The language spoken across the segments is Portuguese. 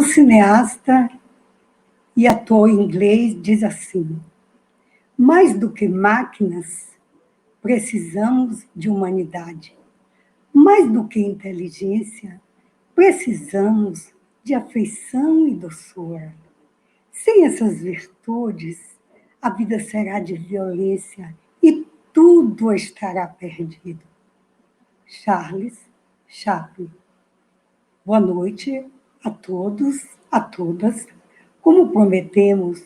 cineasta e ator inglês diz assim: mais do que máquinas, precisamos de humanidade. Mais do que inteligência, precisamos de afeição e doçura. Sem essas virtudes, a vida será de violência e tudo estará perdido. Charles Chaplin. Boa noite a todos, a todas. Como prometemos,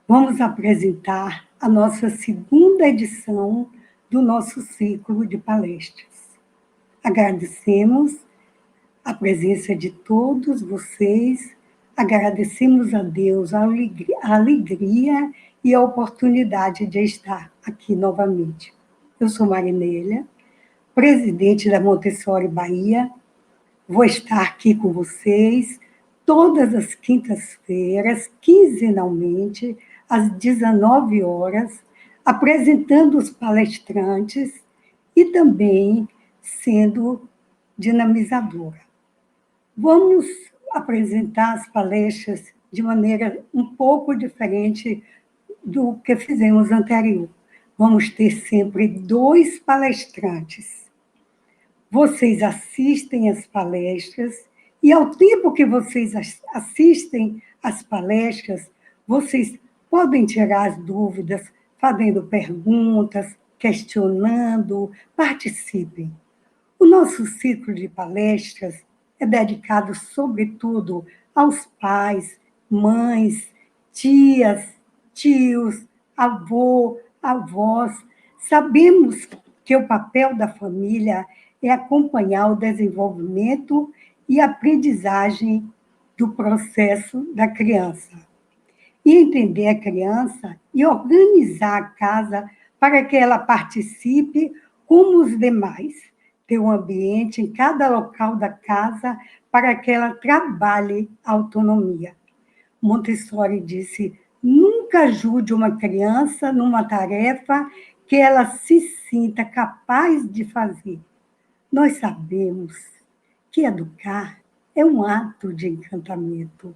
vamos apresentar a nossa segunda edição do nosso ciclo de palestras. Agradecemos a presença de todos vocês, agradecemos a Deus a alegria e a oportunidade de estar aqui novamente. Eu sou Marinélia, presidente da Montessori Bahia. Vou estar aqui com vocês todas as quintas-feiras, quinzenalmente, às 19 horas, apresentando os palestrantes e também sendo dinamizadora. Vamos apresentar as palestras de maneira um pouco diferente do que fizemos anterior. Vamos ter sempre 2 palestrantes. Vocês assistem às palestras e, ao tempo que vocês assistem às palestras, vocês podem tirar as dúvidas, fazendo perguntas, questionando, participem. O nosso ciclo de palestras é dedicado, sobretudo, aos pais, mães, tias, tios, avós. Sabemos que o papel da família é acompanhar o desenvolvimento e aprendizagem do processo da criança. E entender a criança e organizar a casa para que ela participe como os demais. Ter um ambiente em cada local da casa para que ela trabalhe a autonomia. Montessori disse: nunca ajude uma criança numa tarefa que ela se sinta capaz de fazer. Nós sabemos que educar é um ato de encantamento.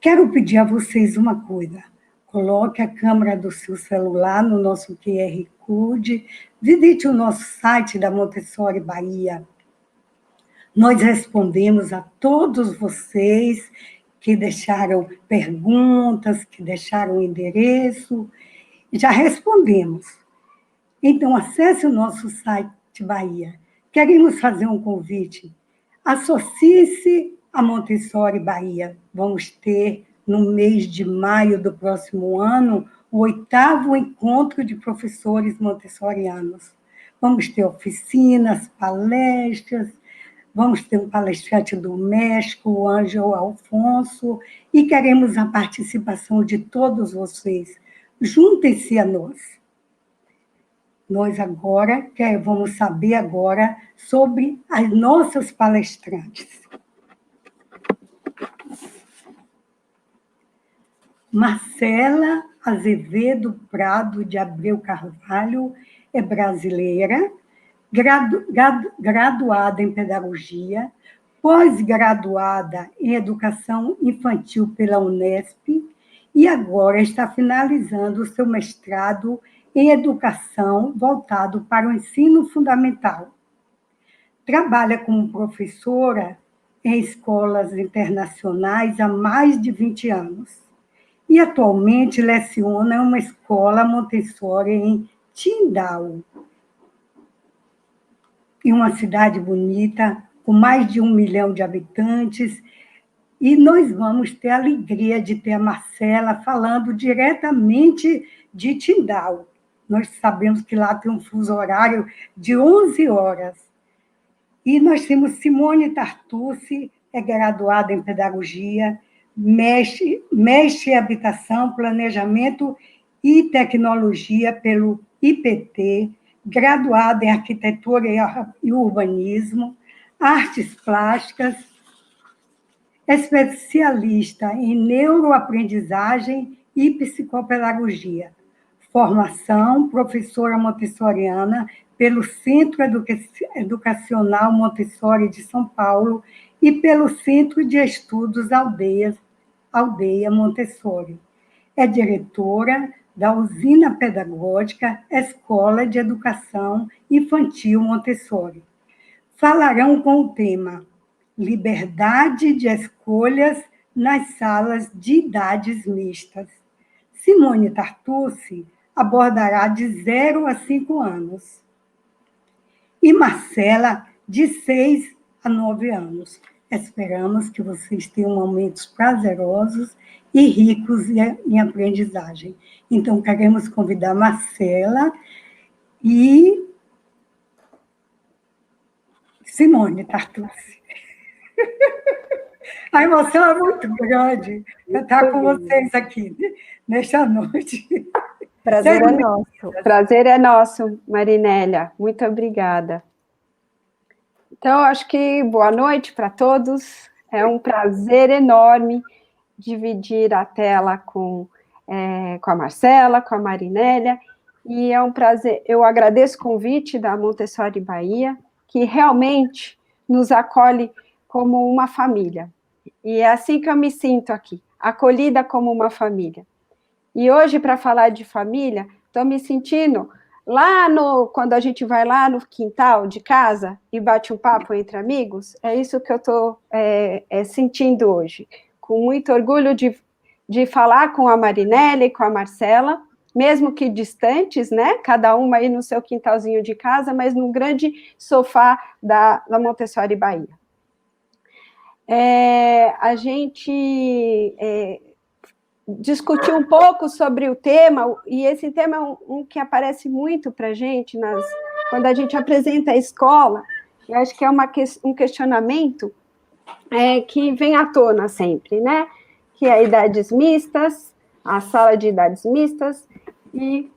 Quero pedir a vocês uma coisa. Coloque a câmera do seu celular no nosso QR Code, visite o nosso site da Montessori Bahia. Nós respondemos a todos vocês que deixaram perguntas, que deixaram endereço, já respondemos. Então, acesse o nosso site Bahia. Queremos fazer um convite. Associe-se à Montessori Bahia. Vamos ter, no mês de maio do próximo ano, o 8º encontro de professores montessorianos. Vamos ter oficinas, palestras, vamos ter um palestrante do México, o Ângelo Alfonso, e queremos a participação de todos vocês. Juntem-se a nós. Nós agora vamos saber agora sobre as nossas palestrantes. Marcela Azevedo Prado de Abreu Carvalho é brasileira, graduada em pedagogia, pós-graduada em educação infantil pela Unesp e agora está finalizando o seu mestrado em educação voltado para o ensino fundamental. Trabalha como professora em escolas internacionais há mais de 20 anos e atualmente leciona em uma escola Montessori em Tindau, em uma cidade bonita, com mais de 1 milhão de habitantes, e nós vamos ter a alegria de ter a Marcela falando diretamente de Tindau. Nós sabemos que lá tem um fuso horário de 11 horas. E nós temos Simone Tartucci, é graduada em pedagogia, mestre em habitação, planejamento e tecnologia pelo IPT, graduada em arquitetura e urbanismo, artes plásticas, especialista em neuroaprendizagem e psicopedagogia. Formação, professora montessoriana pelo Centro Educacional Montessori de São Paulo e pelo Centro de Estudos Aldeia Montessori. É diretora da Usina Pedagógica Escola de Educação Infantil Montessori. Falarão com o tema Liberdade de Escolhas nas Salas de Idades Mistas. Simone Tartucci abordará de 0 a 5 anos. E Marcela, de 6 a 9 anos. Esperamos que vocês tenham momentos prazerosos e ricos em aprendizagem. Então, queremos convidar Marcela e Simone Tartucci. A emoção é muito grande estar com vocês aqui nesta noite. Prazer é nosso. Prazer é nosso, Marinélia. Muito obrigada. Então, acho que boa noite para todos. É um prazer enorme dividir a tela com a Marcela, com a Marinélia, e é um prazer. Eu agradeço o convite da Montessori Bahia, que realmente nos acolhe como uma família. E é assim que eu me sinto aqui, acolhida como uma família. E hoje, para falar de família, estou me sentindo quando a gente vai lá no quintal de casa e bate um papo entre amigos, é isso que eu estou sentindo hoje. Com muito orgulho de falar com a Marinelle e com a Marcela, mesmo que distantes, né? Cada uma aí no seu quintalzinho de casa, mas num grande sofá da Montessori Bahia. A gente discutir um pouco sobre o tema, e esse tema é um que aparece muito para a gente quando a gente apresenta a escola, eu acho que é um questionamento que vem à tona sempre, né? Que é idades mistas, a sala de idades mistas e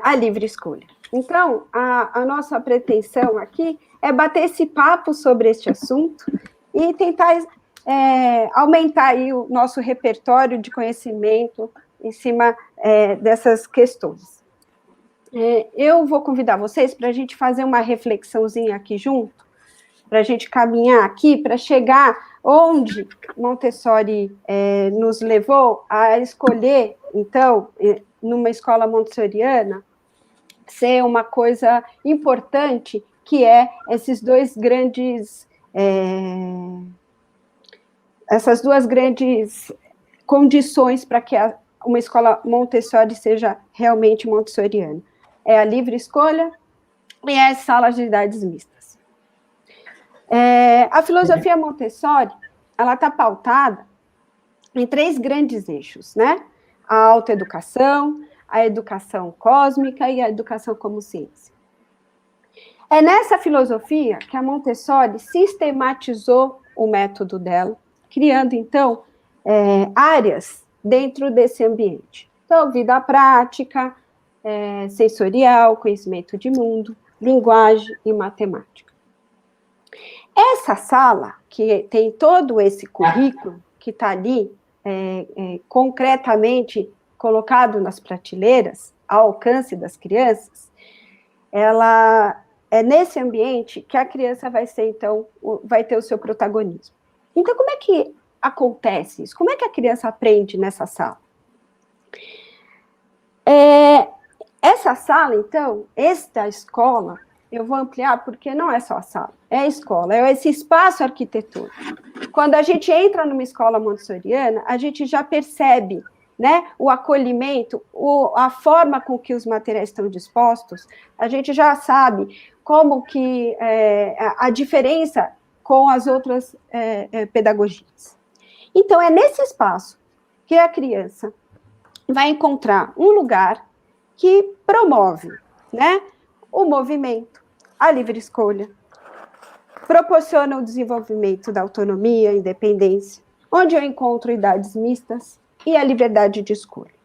a livre escolha. Então, a nossa pretensão aqui é bater esse papo sobre este assunto e tentar aumentar aí o nosso repertório de conhecimento em cima dessas questões. Eu vou convidar vocês para a gente fazer uma reflexãozinha aqui junto, para a gente caminhar aqui, para chegar onde Montessori nos levou a escolher, então, numa escola montessoriana, ser uma coisa importante, que é essas duas grandes condições para que uma escola Montessori seja realmente montessoriana. É a livre escolha e as salas de idades mistas. A filosofia Montessori, ela está pautada em 3 grandes eixos, né? A autoeducação, a educação cósmica e a educação como ciência. É nessa filosofia que a Montessori sistematizou o método dela, criando, então, áreas dentro desse ambiente. Então, vida prática, sensorial, conhecimento de mundo, linguagem e matemática. Essa sala, que tem todo esse currículo, que está ali, concretamente colocado nas prateleiras, ao alcance das crianças, ela é nesse ambiente que a criança vai ter o seu protagonismo. Então, como é que acontece isso? Como é que a criança aprende nessa sala? Essa sala, então, esta escola, eu vou ampliar porque não é só a sala, é a escola, é esse espaço arquitetônico. Quando a gente entra numa escola montessoriana, a gente já percebe, né, o acolhimento, a forma com que os materiais estão dispostos, a gente já sabe como que a diferença com as outras pedagogias. Então, é nesse espaço que a criança vai encontrar um lugar que promove, né, o movimento, a livre escolha, proporciona o desenvolvimento da autonomia, independência, onde eu encontro idades mistas e a liberdade de escolha.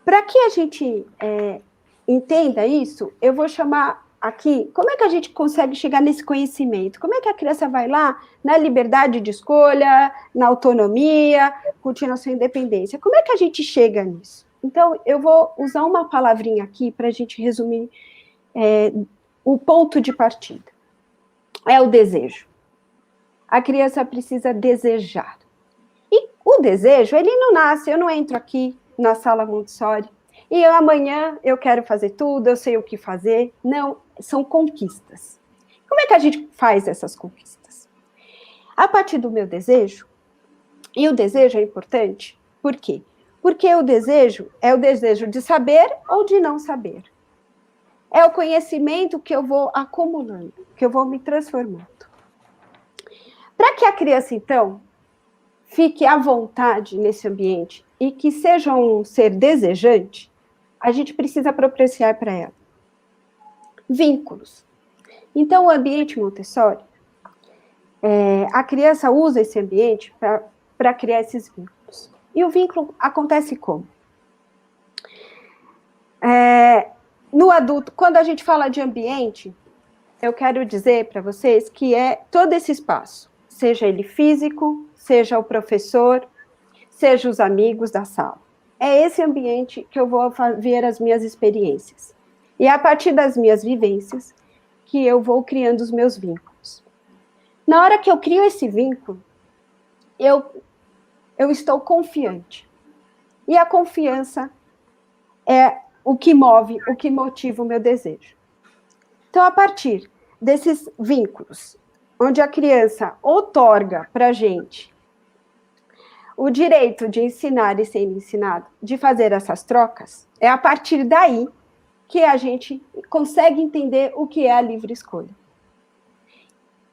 Para que a gente entenda isso, eu vou chamar aqui, como é que a gente consegue chegar nesse conhecimento? Como é que a criança vai lá na liberdade de escolha, na autonomia, curtindo a sua independência? Como é que a gente chega nisso? Então, eu vou usar uma palavrinha aqui para a gente resumir o ponto de partida. É o desejo. A criança precisa desejar. E o desejo, ele não nasce, eu não entro aqui na sala Montessori e amanhã eu quero fazer tudo, eu sei o que fazer. Não, são conquistas. Como é que a gente faz essas conquistas? A partir do meu desejo, e o desejo é importante, por quê? Porque o desejo é o desejo de saber ou de não saber. É o conhecimento que eu vou acumulando, que eu vou me transformando. Para que a criança, então, fique à vontade nesse ambiente e que seja um ser desejante, a gente precisa propiciar para ela vínculos. Então, o ambiente Montessori, a criança usa esse ambiente para criar esses vínculos. E o vínculo acontece como? No adulto, quando a gente fala de ambiente, eu quero dizer para vocês que é todo esse espaço, seja ele físico, seja o professor, seja os amigos da sala. É esse ambiente que eu vou ver as minhas experiências. E é a partir das minhas vivências que eu vou criando os meus vínculos. Na hora que eu crio esse vínculo, eu estou confiante. E a confiança é o que move, o que motiva o meu desejo. Então, a partir desses vínculos, onde a criança outorga para a gente o direito de ensinar e ser ensinado, de fazer essas trocas, é a partir daí que a gente consegue entender o que é a livre escolha.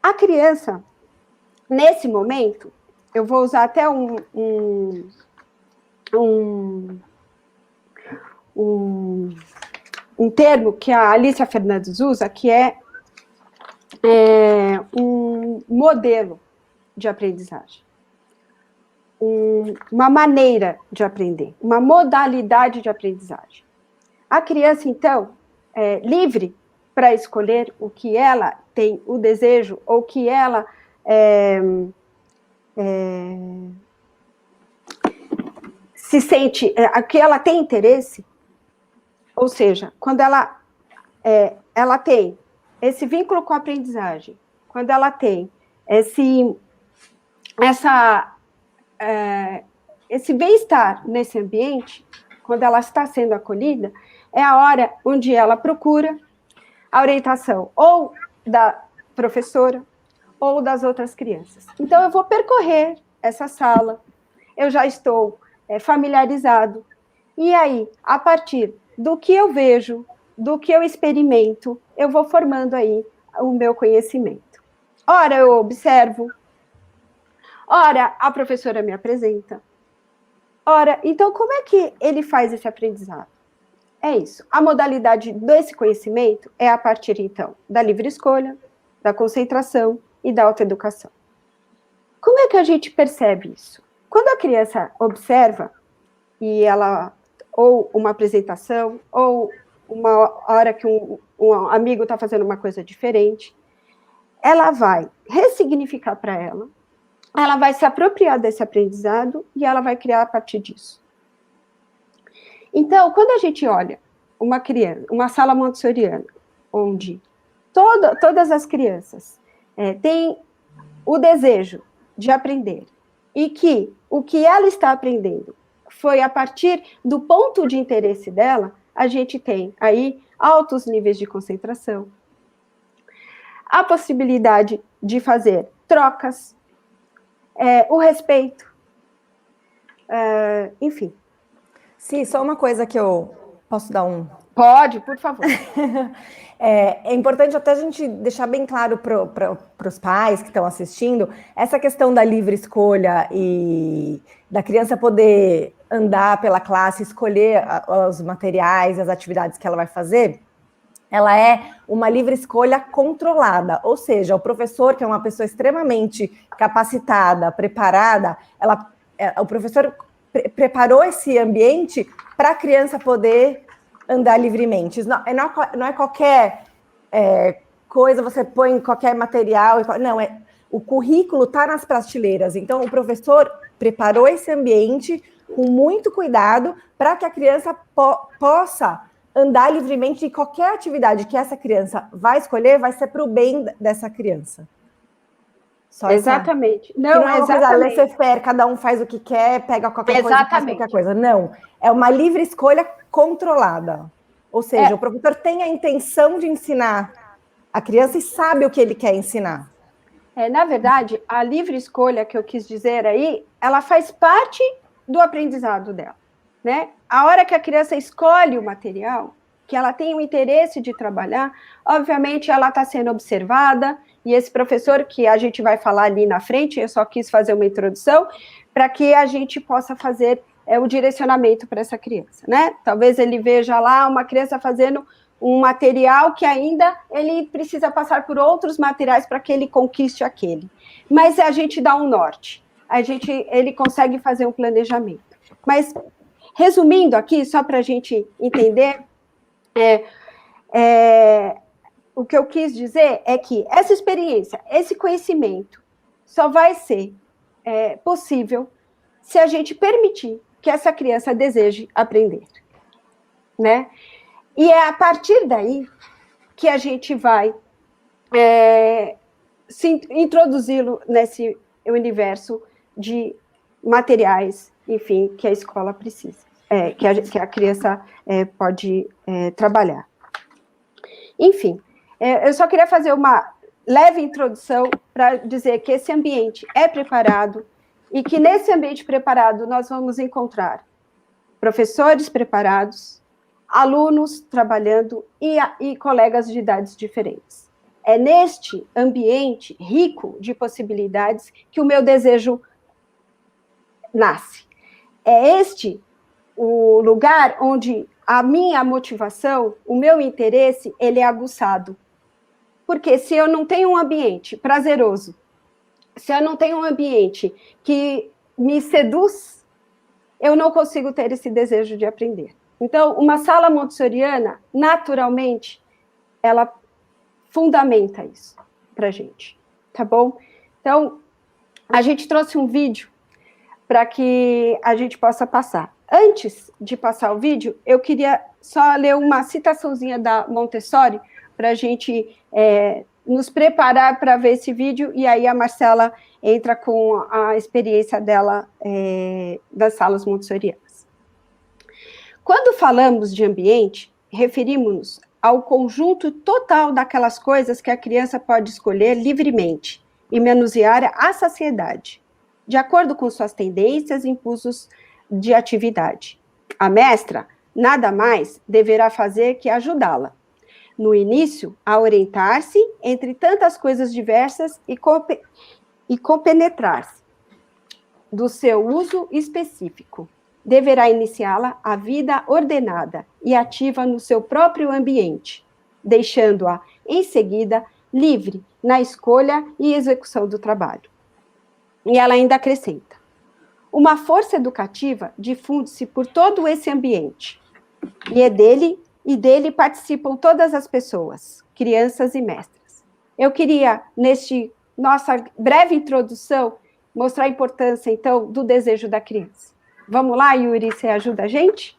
A criança, nesse momento, eu vou usar até um termo que a Alicia Fernandes usa, que é um modelo de aprendizagem. Uma maneira de aprender, uma modalidade de aprendizagem. A criança, então, é livre para escolher o que ela tem o desejo, ou que ela se sente, a que ela tem interesse, ou seja, quando ela tem esse vínculo com a aprendizagem, quando ela tem esse bem-estar nesse ambiente, quando ela está sendo acolhida, é a hora onde ela procura a orientação ou da professora ou das outras crianças. Então, eu vou percorrer essa sala, eu já estou familiarizado, e aí, a partir do que eu vejo, do que eu experimento, eu vou formando aí o meu conhecimento. Ora, eu observo, ora, a professora me apresenta. Ora, então, como é que ele faz esse aprendizado? É isso. A modalidade desse conhecimento é a partir, então, da livre escolha, da concentração e da autoeducação. Como é que a gente percebe isso? Quando a criança observa, e ela, ou uma apresentação, ou uma hora que um amigo está fazendo uma coisa diferente, ela vai ressignificar para ela vai se apropriar desse aprendizado e ela vai criar a partir disso. Então, quando a gente olha uma criança, uma sala montessoriana, onde todas as crianças têm o desejo de aprender, e que o que ela está aprendendo foi a partir do ponto de interesse dela, a gente tem aí altos níveis de concentração, a possibilidade de fazer trocas, o respeito, enfim. Sim, só uma coisa que eu posso dar um... Pode, por favor. É importante até a gente deixar bem claro para os pais que estão assistindo, essa questão da livre escolha e da criança poder andar pela classe, escolher os materiais, as atividades que ela vai fazer, ela é uma livre escolha controlada, ou seja, o professor, que é uma pessoa extremamente capacitada, preparada, o professor preparou esse ambiente para a criança poder andar livremente. Não é qualquer coisa, você põe qualquer material, não, o currículo está nas prateleiras, então o professor preparou esse ambiente com muito cuidado para que a criança possa andar livremente e qualquer atividade que essa criança vai escolher vai ser para o bem dessa criança. Só exatamente. Não, que não é uma coisa laissez-faire, cada um faz o que quer, pega qualquer coisa e faz qualquer coisa. Não, é uma livre escolha controlada. Ou seja, o professor tem a intenção de ensinar a criança e sabe o que ele quer ensinar. Na verdade, a livre escolha que eu quis dizer aí, ela faz parte do aprendizado dela, né? A hora que a criança escolhe o material, que ela tem o interesse de trabalhar, obviamente ela está sendo observada, e esse professor, que a gente vai falar ali na frente, eu só quis fazer uma introdução, para que a gente possa fazer o direcionamento para essa criança, né? Talvez ele veja lá uma criança fazendo um material que ainda ele precisa passar por outros materiais para que ele conquiste aquele. Mas a gente dá um norte, ele consegue fazer um planejamento. Mas, resumindo aqui, só para a gente entender, o que eu quis dizer é que essa experiência, esse conhecimento, só vai ser possível se a gente permitir que essa criança deseje aprender, né? E é a partir daí que a gente vai introduzi-lo nesse universo de materiais, enfim, que a escola precisa, que a criança pode trabalhar. Enfim, eu só queria fazer uma leve introdução para dizer que esse ambiente é preparado e que nesse ambiente preparado nós vamos encontrar professores preparados, alunos trabalhando e colegas de idades diferentes. É neste ambiente rico de possibilidades que o meu desejo nasce. É este o lugar onde a minha motivação, o meu interesse, ele é aguçado. Porque se eu não tenho um ambiente prazeroso, se eu não tenho um ambiente que me seduz, eu não consigo ter esse desejo de aprender. Então, uma sala montessoriana, naturalmente, ela fundamenta isso para a gente, tá bom? Então, a gente trouxe um vídeo para que a gente possa passar. Antes de passar o vídeo, eu queria só ler uma citaçãozinha da Montessori para a gente nos preparar para ver esse vídeo, e aí a Marcela entra com a experiência dela das salas montessorianas. Quando falamos de ambiente, referimos-nos ao conjunto total daquelas coisas que a criança pode escolher livremente e manusear à saciedade, de acordo com suas tendências e impulsos de atividade. A mestra, nada mais, deverá fazer que ajudá-la, no início, a orientar-se entre tantas coisas diversas e compenetrar-se do seu uso específico. Deverá iniciá-la a vida ordenada e ativa no seu próprio ambiente, deixando-a, em seguida, livre na escolha e execução do trabalho. E ela ainda acrescenta: uma força educativa difunde-se por todo esse ambiente, e dele participam todas as pessoas, crianças e mestras. Eu queria, nossa breve introdução, mostrar a importância, então, do desejo da criança. Vamos lá, Yuri, você ajuda a gente?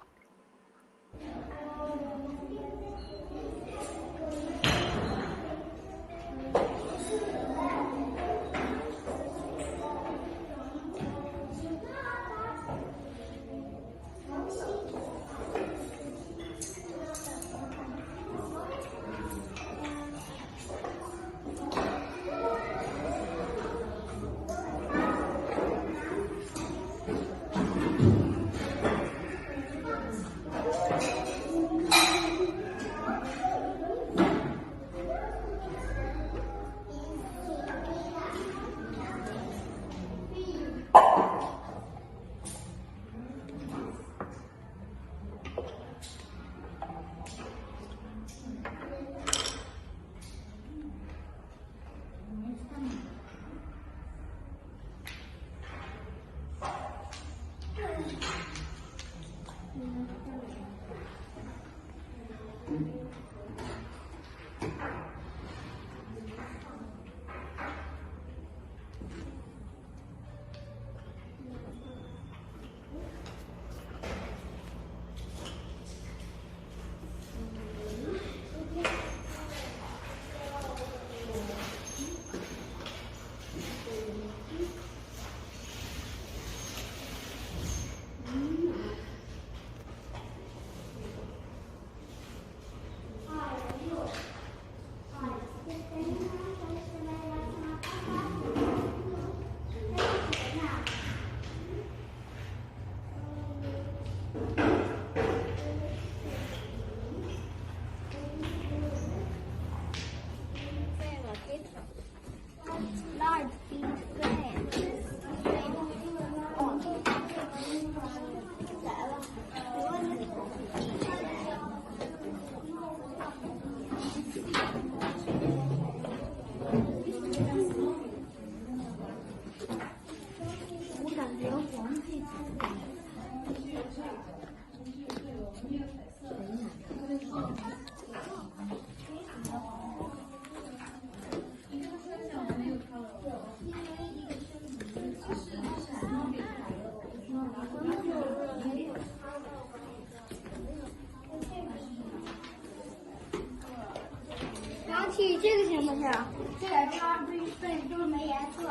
么事啊？这个他对没颜色。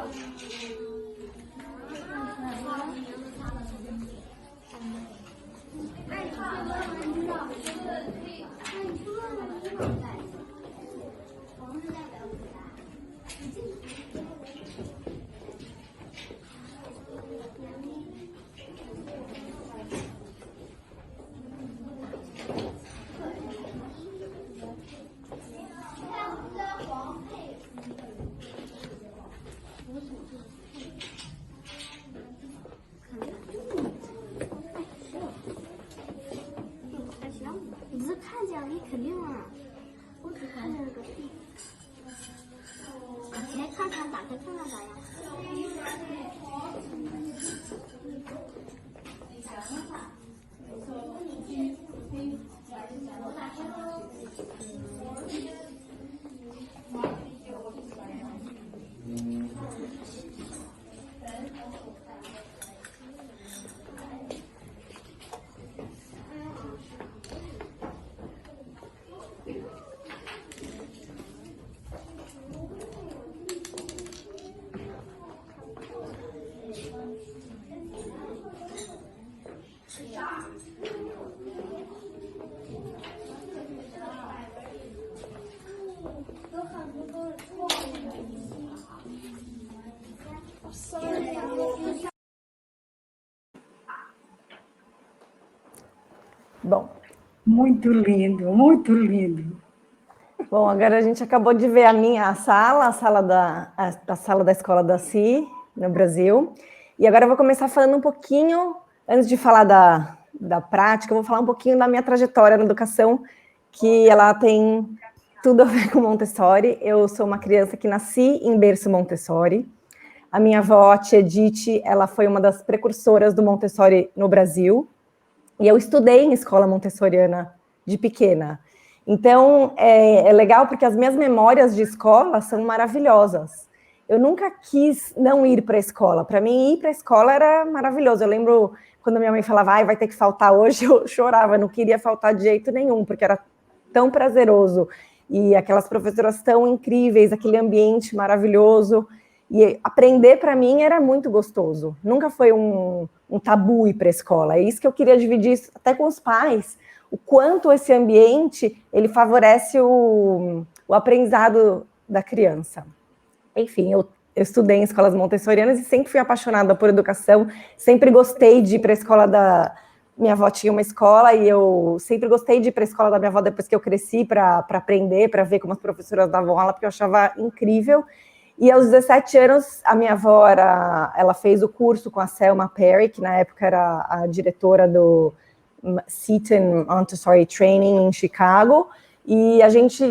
你是看见了，你肯定啊。我只看见了个地。打开看看，打开看看咋样？Bom. Muito lindo, muito lindo. Bom, agora a gente acabou de ver a minha sala, a sala da escola da CI, no Brasil. E agora eu vou começar falando um pouquinho, antes de falar da prática, eu vou falar um pouquinho da minha trajetória na educação, que ela tem tudo a ver com Montessori. Eu sou uma criança que nasci em berço Montessori. A minha avó, a tia Edith, ela foi uma das precursoras do Montessori no Brasil. E eu estudei em escola montessoriana de pequena. Então, é legal porque as minhas memórias de escola são maravilhosas. Eu nunca quis não ir para a escola. Para mim, ir para a escola era maravilhoso. Eu lembro quando minha mãe falava, vai ter que faltar hoje, eu chorava, não queria faltar de jeito nenhum, porque era tão prazeroso. E aquelas professoras tão incríveis, aquele ambiente maravilhoso. E aprender, para mim, era muito gostoso. Nunca foi um tabu ir para a escola. É isso que eu queria dividir até com os pais, o quanto esse ambiente ele favorece o aprendizado da criança. Enfim, eu estudei em escolas montessorianas e sempre fui apaixonada por educação, sempre gostei de ir para a escola da... Minha avó tinha uma escola e eu sempre gostei de ir para a escola da minha avó depois que eu cresci para aprender, para ver como as professoras davam aula, porque eu achava incrível. E aos 17 anos, a minha avó, ela fez o curso com a Selma Perry, que na época era a diretora do Seton Montessori Training em Chicago, e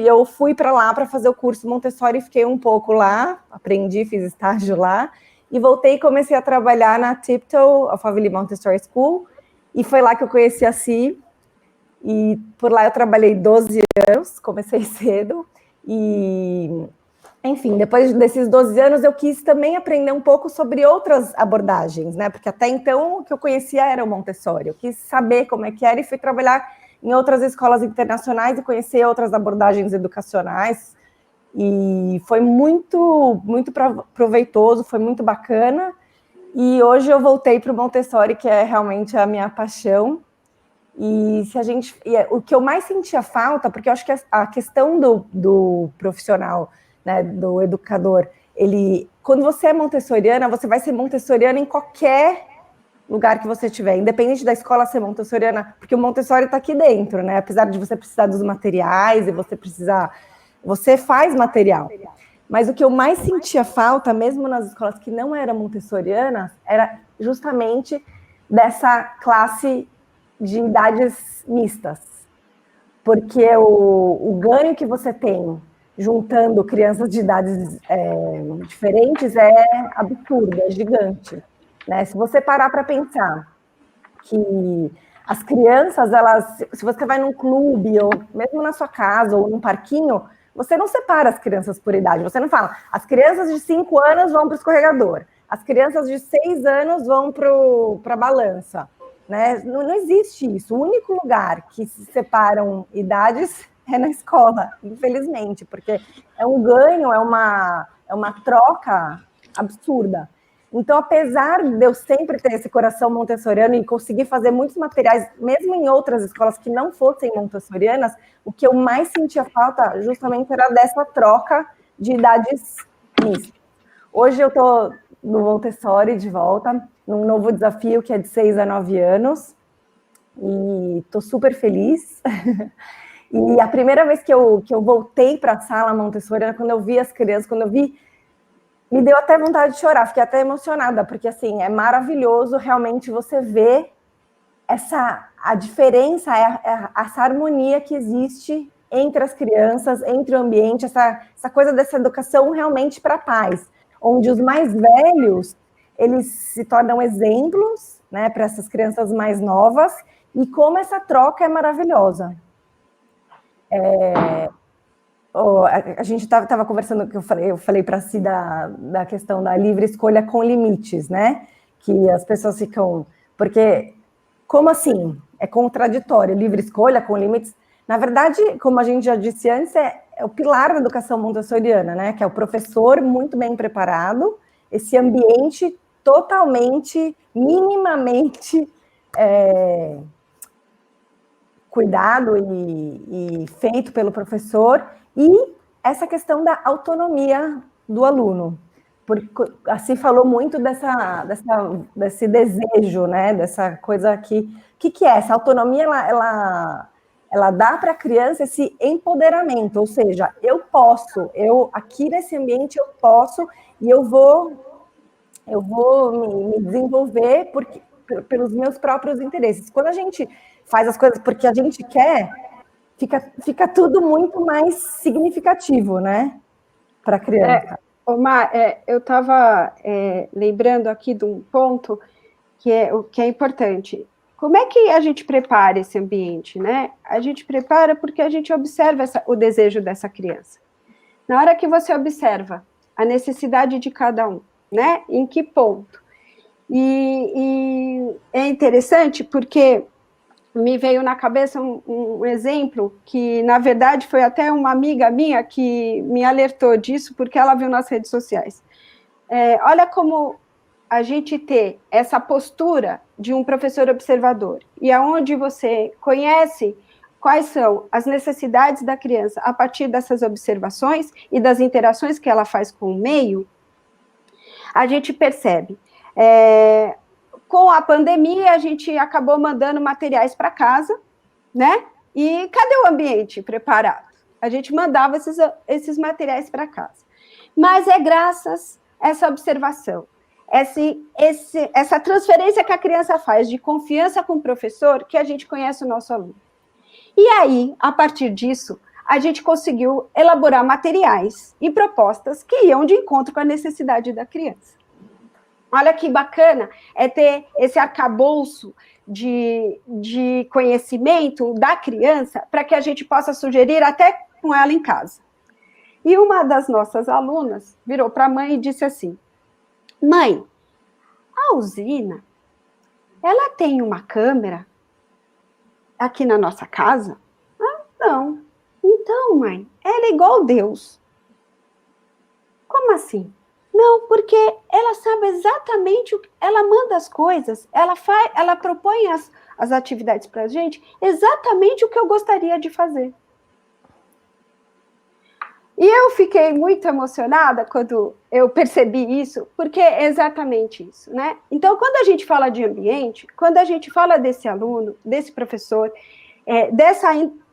eu fui para lá para fazer o curso Montessori, fiquei um pouco lá, aprendi, fiz estágio lá, e voltei e comecei a trabalhar na Tiptoe, Alphaville Montessori School, e foi lá que eu conheci a Si, e por lá eu trabalhei 12 anos, comecei cedo, e... Enfim, depois desses 12 anos, eu quis também aprender um pouco sobre outras abordagens, né? Porque até então, o que eu conhecia era o Montessori. Eu quis saber como é que era e fui trabalhar em outras escolas internacionais e conhecer outras abordagens educacionais. E foi muito, muito proveitoso, foi muito bacana. E hoje eu voltei para o Montessori, que é realmente a minha paixão. E o que eu mais sentia falta, porque eu acho que a questão do profissional, né, do educador, quando você é montessoriana, você vai ser montessoriana em qualquer lugar que você estiver, independente da escola ser montessoriana, porque o Montessori está aqui dentro, né? Apesar de você precisar dos materiais e você faz material. Mas o que eu mais sentia falta, mesmo nas escolas que não eram montessorianas, era justamente dessa classe de idades mistas. Porque o ganho que você tem juntando crianças de idades diferentes é absurdo, é gigante. Né? Se você parar para pensar que as crianças, se você vai num clube, ou mesmo na sua casa, ou num parquinho, você não separa as crianças por idade, você não fala, as crianças de 5 anos vão para o escorregador, as crianças de 6 anos vão para a balança. Né? Não existe isso. O único lugar que se separam idades é na escola, infelizmente, porque é um ganho, é uma troca absurda. Então, apesar de eu sempre ter esse coração montessoriano e conseguir fazer muitos materiais, mesmo em outras escolas que não fossem montessorianas, o que eu mais sentia falta justamente era dessa troca de idades mistas. Hoje eu estou no Montessori de volta, num novo desafio que é de 6 a 9 anos, e estou super feliz. E a primeira vez que eu voltei para a sala Montessori, quando eu vi as crianças, quando eu vi, me deu até vontade de chorar, fiquei até emocionada, porque assim, é maravilhoso realmente você ver a diferença, essa harmonia que existe entre as crianças, entre o ambiente, essa coisa dessa educação realmente para pais, onde os mais velhos, eles se tornam exemplos, né, para essas crianças mais novas, e como essa troca é maravilhosa. A gente estava conversando, que eu falei para si da questão da livre escolha com limites, né? Que as pessoas ficam... Porque, como assim? É contraditório, livre escolha com limites. Na verdade, como a gente já disse antes, é o pilar da educação montessoriana, né? Que é o professor muito bem preparado, esse ambiente totalmente, minimamente cuidado e feito pelo professor, e essa questão da autonomia do aluno. Porque assim falou muito desse desejo, né? Dessa coisa aqui. O que é? Essa autonomia, ela dá para a criança esse empoderamento, ou seja, eu posso, aqui nesse ambiente eu posso, e eu vou me desenvolver pelos meus próprios interesses. Quando a gente faz as coisas porque a gente quer, fica tudo muito mais significativo, né? Para a criança. Omar, eu estava lembrando aqui de um ponto que é importante. Como é que a gente prepara esse ambiente, né? A gente prepara porque a gente observa o desejo dessa criança. Na hora que você observa a necessidade de cada um, né? Em que ponto? E é interessante porque me veio na cabeça um exemplo que, na verdade, foi até uma amiga minha que me alertou disso, porque ela viu nas redes sociais. Olha como a gente ter essa postura de um professor observador, e aonde você conhece quais são as necessidades da criança a partir dessas observações e das interações que ela faz com o meio, a gente percebe. Com a pandemia, a gente acabou mandando materiais para casa, né? E cadê o ambiente preparado? A gente mandava esses materiais para casa. Mas é graças a essa observação, essa transferência que a criança faz de confiança com o professor, que a gente conhece o nosso aluno. E aí, a partir disso, a gente conseguiu elaborar materiais e propostas que iam de encontro com a necessidade da criança. Olha que bacana é ter esse arcabouço de conhecimento da criança para que a gente possa sugerir até com ela em casa. E uma das nossas alunas virou para a mãe e disse assim: mãe, a usina, ela tem uma câmera aqui na nossa casa? Ah, não. Então, mãe, ela é igual Deus. Como assim? Não, porque ela sabe exatamente ela manda as coisas, ela propõe as atividades para a gente exatamente o que eu gostaria de fazer. E eu fiquei muito emocionada quando eu percebi isso, porque é exatamente isso, né? Então, quando a gente fala de ambiente, quando a gente fala desse aluno, desse professor,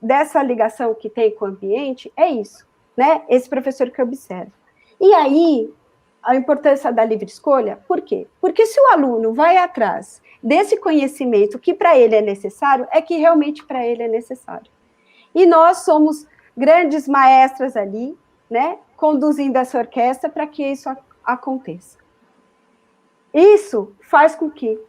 dessa ligação que tem com o ambiente, é isso, né? Esse professor que observa. E aí, a importância da livre escolha, por quê? Porque se o aluno vai atrás desse conhecimento que para ele é necessário, é que realmente para ele é necessário. E nós somos grandes maestras ali, né, conduzindo essa orquestra para que isso aconteça. Isso faz com que,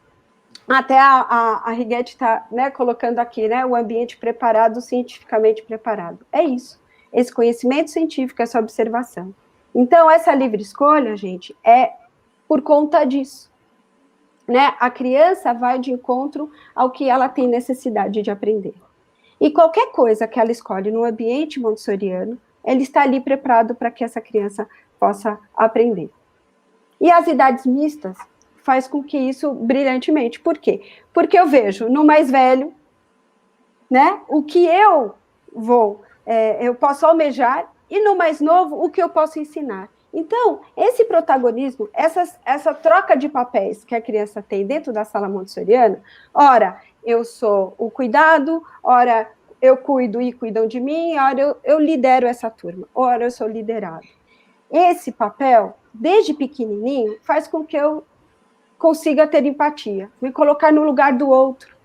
até a Righetti está, né, colocando aqui, né, o ambiente preparado, cientificamente preparado. É isso, esse conhecimento científico, essa observação. Então, essa livre escolha, gente, é por conta disso, né? A criança vai de encontro ao que ela tem necessidade de aprender. E qualquer coisa que ela escolhe no ambiente montessoriano, ele está ali preparado para que essa criança possa aprender. E as idades mistas faz com que isso brilhantemente. Por quê? Porque eu vejo no mais velho, né, o que eu posso almejar, e no mais novo, o que eu posso ensinar. Então, esse protagonismo, essa troca de papéis que a criança tem dentro da sala montessoriana, ora, eu sou o cuidado, ora, eu cuido e cuidam de mim, ora, eu lidero essa turma, ora, eu sou liderado. Esse papel, desde pequenininho, faz com que eu consiga ter empatia, me colocar no lugar do outro,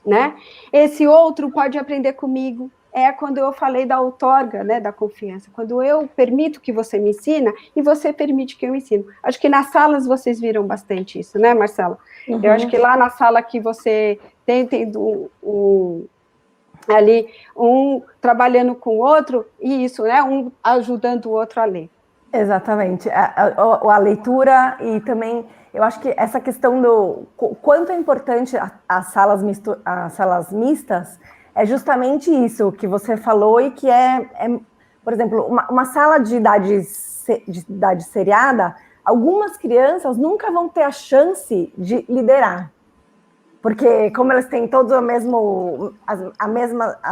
né? Esse outro pode aprender comigo. É quando eu falei da outorga, né, da confiança, quando eu permito que você me ensina e você permite que eu ensino. Acho que nas salas vocês viram bastante isso, né, Marcela? Uhum. Eu acho que lá na sala que você tem ali um trabalhando com o outro, e isso, né, um ajudando o outro a ler. Exatamente. A leitura e também, eu acho que essa questão do quanto é importante as salas mistas é justamente isso que você falou e que por exemplo, uma sala de idade seriada, algumas crianças nunca vão ter a chance de liderar. Porque como elas têm todos a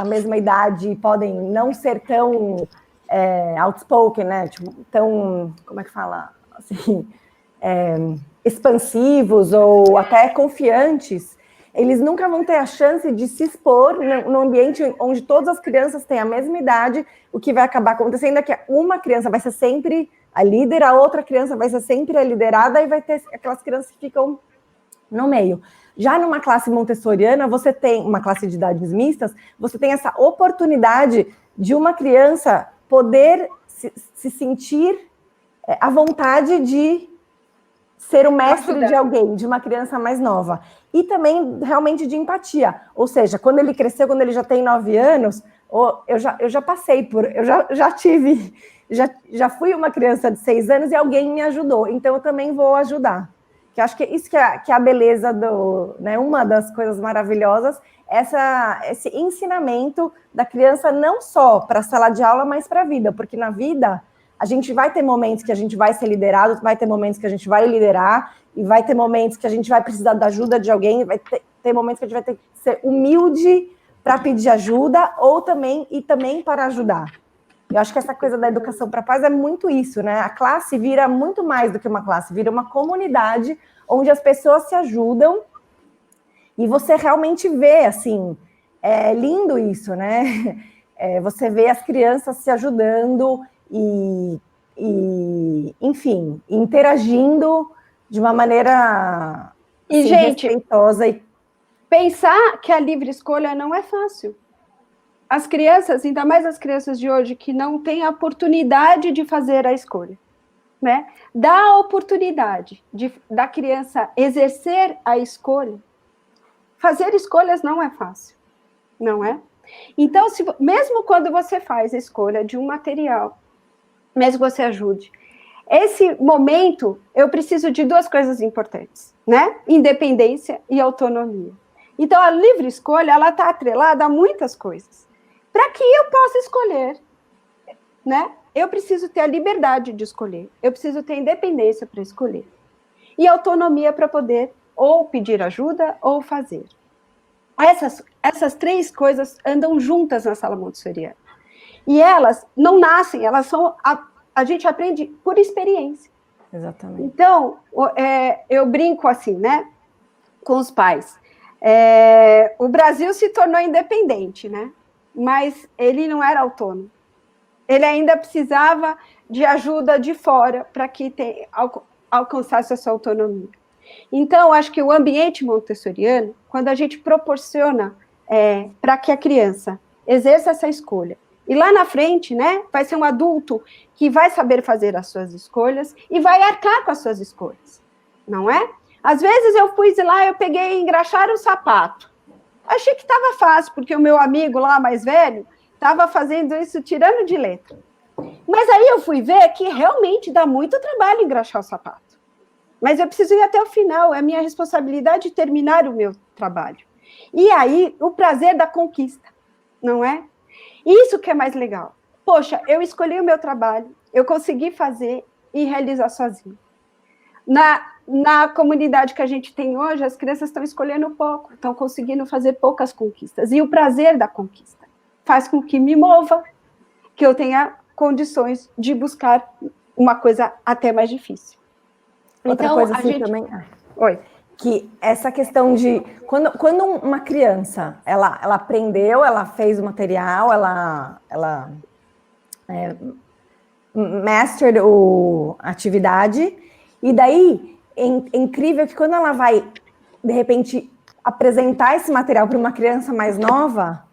mesma idade e podem não ser tão outspoken, né? Tipo, tão, como é que fala? Assim, expansivos ou até confiantes, eles nunca vão ter a chance de se expor no ambiente onde todas as crianças têm a mesma idade. O que vai acabar acontecendo é que uma criança vai ser sempre a líder, a outra criança vai ser sempre a liderada, e vai ter aquelas crianças que ficam no meio. Já numa classe montessoriana, você tem uma classe de idades mistas, você tem essa oportunidade de uma criança poder se sentir à vontade de ser o mestre de alguém, de uma criança mais nova. E também, realmente, de empatia. Ou seja, quando ele cresceu, quando ele já tem 9 anos, eu já passei por... Eu já fui uma criança de 6 anos e alguém me ajudou. Então, eu também vou ajudar. Que acho que isso que é a beleza né, uma das coisas maravilhosas, esse ensinamento da criança não só para a sala de aula, mas para a vida, porque na vida a gente vai ter momentos que a gente vai ser liderado, vai ter momentos que a gente vai liderar, e vai ter momentos que a gente vai precisar da ajuda de alguém, vai ter momentos que a gente vai ter que ser humilde para pedir ajuda, e também para ajudar. Eu acho que essa coisa da educação para a paz é muito isso, né? A classe vira muito mais do que uma classe, vira uma comunidade onde as pessoas se ajudam e você realmente vê, assim, é lindo isso, né? Você vê as crianças se ajudando e enfim, interagindo de uma maneira assim, gente, respeitosa. Pensar que a livre escolha não é fácil. As crianças, ainda mais as crianças de hoje, que não têm a oportunidade de fazer a escolha, né? Dá a oportunidade da criança exercer a escolha. Fazer escolhas não é fácil, não é? Então, mesmo quando você faz a escolha de um material, mesmo que você ajude, esse momento, eu preciso de 2 coisas importantes, né? Independência e autonomia. Então, a livre escolha, ela está atrelada a muitas coisas. Para que eu possa escolher, né? Eu preciso ter a liberdade de escolher, eu preciso ter independência para escolher, e autonomia para poder ou pedir ajuda ou fazer. Essas 3 coisas andam juntas na sala montessoriana. E elas não nascem, elas são... A gente aprende por experiência. Exatamente. Então, eu brinco assim, né? Com os pais. O Brasil se tornou independente, né? Mas ele não era autônomo. Ele ainda precisava de ajuda de fora para que alcançasse a sua autonomia. Então, acho que o ambiente montessoriano, quando a gente proporciona para que a criança exerça essa escolha, e lá na frente, né, vai ser um adulto que vai saber fazer as suas escolhas e vai arcar com as suas escolhas, não é? Às vezes eu fui lá, eu peguei e engraxar o sapato. Achei que estava fácil, porque o meu amigo lá, mais velho, estava fazendo isso tirando de letra. Mas aí eu fui ver que realmente dá muito trabalho engraxar o sapato. Mas eu preciso ir até o final, é minha responsabilidade terminar o meu trabalho. E aí, o prazer da conquista. não é? Isso que é mais legal. Poxa, eu escolhi o meu trabalho, eu consegui fazer e realizar sozinho. Na comunidade que a gente tem hoje, as crianças estão escolhendo pouco, estão conseguindo fazer poucas conquistas. E o prazer da conquista faz com que me mova, que eu tenha condições de buscar uma coisa até mais difícil. Outra então, coisa a assim gente... também... Oi. Que essa questão de... Quando uma criança, ela aprendeu, ela fez o material, ela mastered a atividade, e daí é incrível que quando ela vai, de repente, apresentar esse material para uma criança mais nova,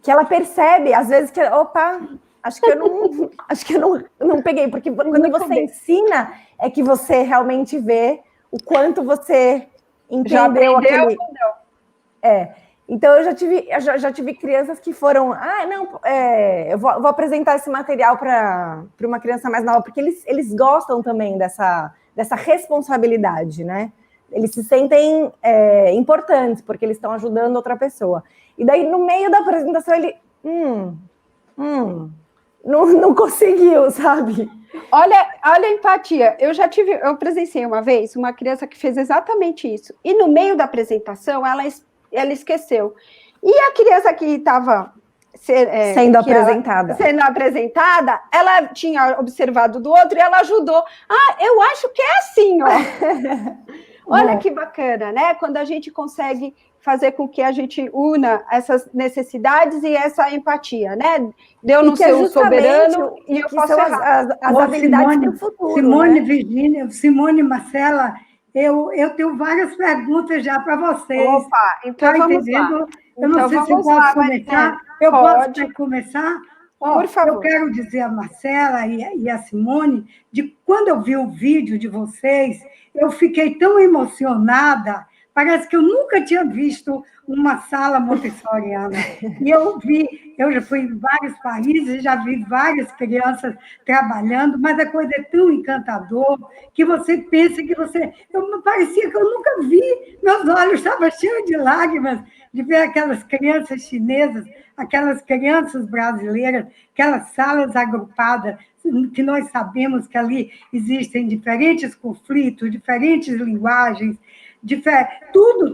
que ela percebe, às vezes, que, opa, acho que eu não peguei, porque quando você ensina, é que você realmente vê o quanto você entendeu aquele... Então, eu já tive crianças que foram... eu vou apresentar esse material para uma criança mais nova, porque eles gostam também dessa responsabilidade, né? Eles se sentem importantes, porque eles estão ajudando outra pessoa. E daí, no meio da apresentação, ele... não conseguiu, sabe? Olha a empatia. Eu presenciei uma vez uma criança que fez exatamente isso. E no meio da apresentação, ela esqueceu. E a criança que estava sendo apresentada, ela tinha observado do outro e ela ajudou. Eu acho que é assim, ó. Olha que bacana, né? Quando a gente consegue fazer com que a gente una essas necessidades e essa empatia, né? Eu não ser o soberano e eu posso errar. As habilidades para o futuro, Simone, né? Virgínia, Simone, Marcela, eu tenho várias perguntas já para vocês. Opa, então vamos entendendo? lá. Eu não sei se eu posso começar. Eu posso começar? Por favor. Eu quero dizer a Marcela e a Simone, de quando eu vi o vídeo de vocês, eu fiquei tão emocionada, parece que eu nunca tinha visto uma sala montessoriana. E eu já fui em vários países, já vi várias crianças trabalhando, mas a coisa é tão encantadora que você pensa que parecia que eu nunca vi, meus olhos estavam cheios de lágrimas de ver aquelas crianças chinesas, aquelas crianças brasileiras, aquelas salas agrupadas, que nós sabemos que ali existem diferentes conflitos, diferentes linguagens,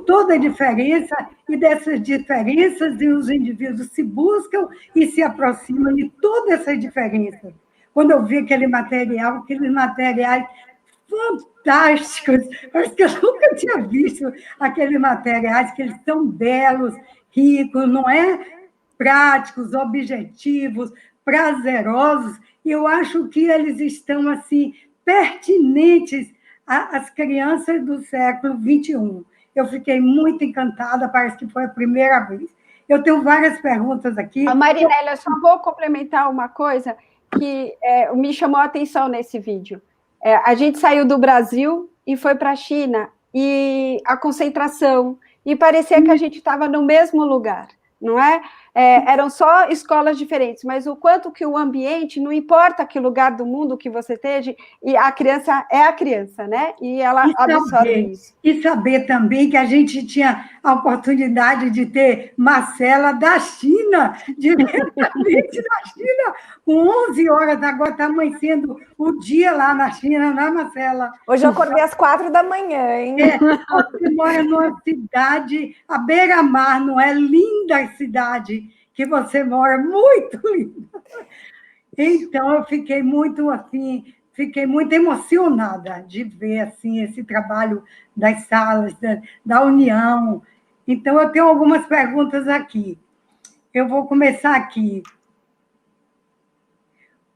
toda a diferença, e dessas diferenças os indivíduos se buscam e se aproximam de todas essas diferenças. Quando eu vi aqueles materiais fantásticos, acho que eu nunca tinha visto aqueles materiais, que eles são belos, ricos, não é? Práticos, objetivos, prazerosos, e eu acho que eles estão assim pertinentes às crianças do século XXI. Eu fiquei muito encantada, parece que foi a primeira vez. Eu tenho várias perguntas aqui. A Marinela, eu só vou complementar uma coisa que me chamou a atenção nesse vídeo. A gente saiu do Brasil e foi para a China, e a concentração, e parecia que a gente estava no mesmo lugar, não é? Eram só escolas diferentes, mas o quanto que o ambiente, não importa que lugar do mundo que você esteja, e a criança é a criança, né? E ela absorve isso. E saber também que a gente tinha a oportunidade de ter Marcela da China, diretamente da China, com 11 horas, agora está amanhecendo o dia lá na China, não é, Marcela? Hoje eu acordei às 4 da manhã, hein? Você mora numa cidade, à beira-mar, não é? Linda a cidade que você mora, muito linda. Então, eu fiquei muito emocionada de ver assim, esse trabalho das salas, da união. Então, eu tenho algumas perguntas aqui. Eu vou começar aqui.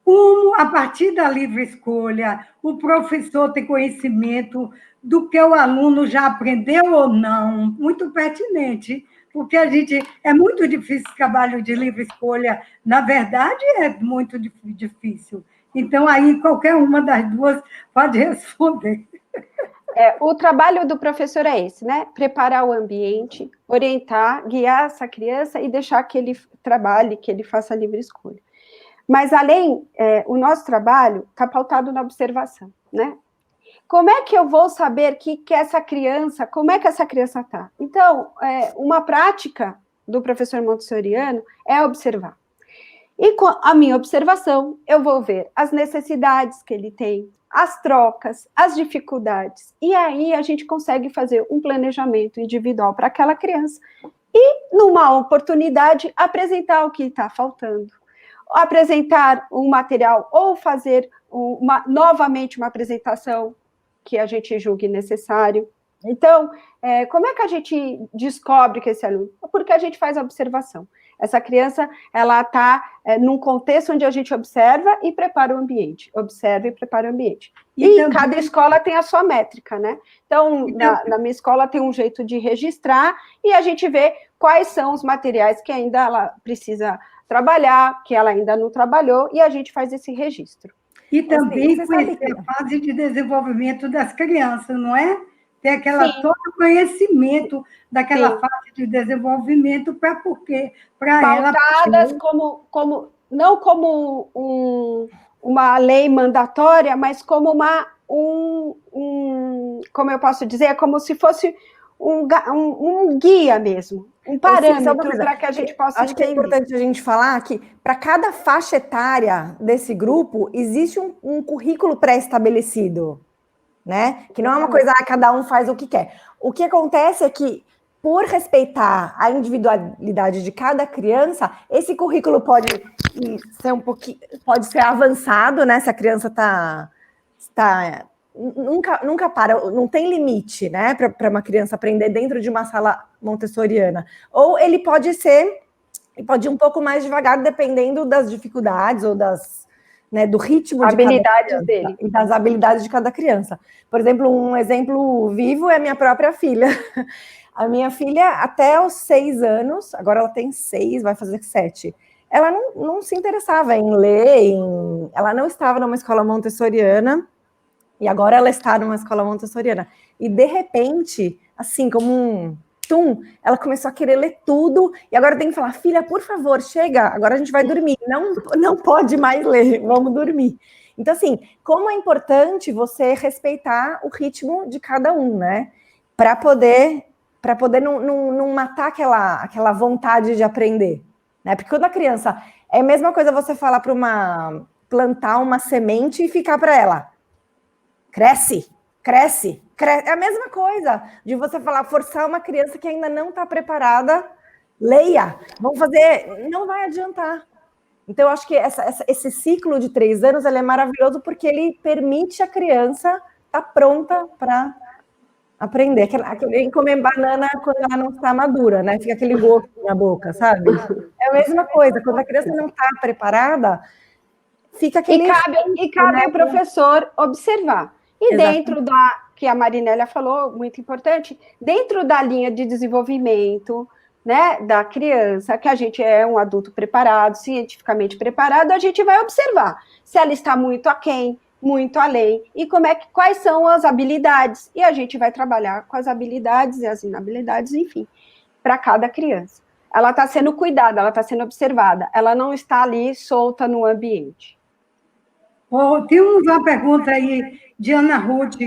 Como, a partir da livre escolha, o professor tem conhecimento do que o aluno já aprendeu ou não? Muito pertinente, porque é muito difícil o trabalho de livre escolha. Na verdade, é muito difícil. Então, aí, qualquer uma das duas pode responder. O trabalho do professor é esse, né? Preparar o ambiente, orientar, guiar essa criança e deixar que ele trabalhe, que ele faça livre escolha. Mas, o nosso trabalho está pautado na observação, né? Como é que eu vou saber como é que essa criança está? Então, uma prática do professor montessoriano é observar. E com a minha observação, eu vou ver as necessidades que ele tem, as trocas, as dificuldades. E aí a gente consegue fazer um planejamento individual para aquela criança e, numa oportunidade, apresentar o que está faltando. Apresentar um material ou fazer novamente uma apresentação que a gente julgue necessário. Então, como é que a gente descobre que esse aluno? Porque a gente faz a observação. Essa criança, ela está num contexto onde a gente observa e prepara o ambiente. Observa e prepara o ambiente. E também, cada escola tem a sua métrica, né? Então, na minha escola tem um jeito de registrar e a gente vê quais são os materiais que ainda ela precisa trabalhar, que ela ainda não trabalhou, e a gente faz esse registro. E também conhecer a fase de desenvolvimento das crianças, não é? Ter aquela todo conhecimento daquela fase de desenvolvimento para ela... Pautadas não como uma lei mandatória, mas como como eu posso dizer, é como se fosse um guia mesmo, um parâmetro para que a gente possa Acho que é importante a gente falar que para cada faixa etária desse grupo existe um currículo pré-estabelecido, né? Que não é uma coisa, cada um faz o que quer. O que acontece é que, por respeitar a individualidade de cada criança, esse currículo pode ser pode ser avançado, né? Se a criança nunca para, não tem limite, né? Para uma criança aprender dentro de uma sala montessoriana. Ou ele pode ir um pouco mais devagar, dependendo das dificuldades ou do ritmo de habilidades dele e das habilidades de cada criança. Por exemplo, um exemplo vivo é a minha própria filha. A minha filha, até os 6 anos, agora ela tem 6, vai fazer 7, ela não se interessava em ler, ela não estava numa escola montessoriana, e agora ela está numa escola montessoriana. E, de repente, assim, como ela começou a querer ler tudo, e agora tem que falar, filha, por favor, chega, agora a gente vai dormir, não pode mais ler, vamos dormir. Então, assim, como é importante você respeitar o ritmo de cada um, né? Para poder não matar aquela vontade de aprender, né? Porque quando a criança... É a mesma coisa você falar para plantar uma semente e ficar para ela. Cresce. É a mesma coisa de você forçar uma criança que ainda não está preparada, leia. Vamos fazer... Não vai adiantar. Então, eu acho que esse ciclo de 3 anos ele é maravilhoso porque ele permite a criança estar pronta para aprender. Aquele comer banana quando ela não está madura, né? Fica aquele gosto na boca, sabe? É a mesma coisa. Quando a criança não está preparada, fica aquele... E cabe ao professor observar. E dentro que a Marinélia falou, muito importante, dentro da linha de desenvolvimento, né, da criança, que a gente é um adulto preparado, cientificamente preparado, a gente vai observar se ela está muito aquém, muito além, e quais são as habilidades, e a gente vai trabalhar com as habilidades e as inabilidades, enfim, para cada criança. Ela está sendo cuidada, ela está sendo observada, ela não está ali solta no ambiente. Temos uma pergunta aí de Ana Ruth,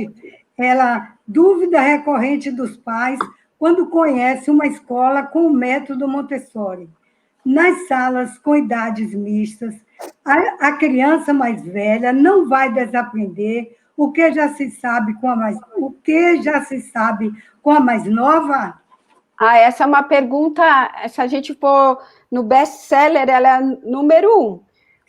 dúvida recorrente dos pais quando conhece uma escola com o método Montessori. Nas salas com idades mistas, a criança mais velha não vai desaprender o que já se sabe com a mais nova? Essa é uma pergunta, se a gente for no best-seller, ela é número 1.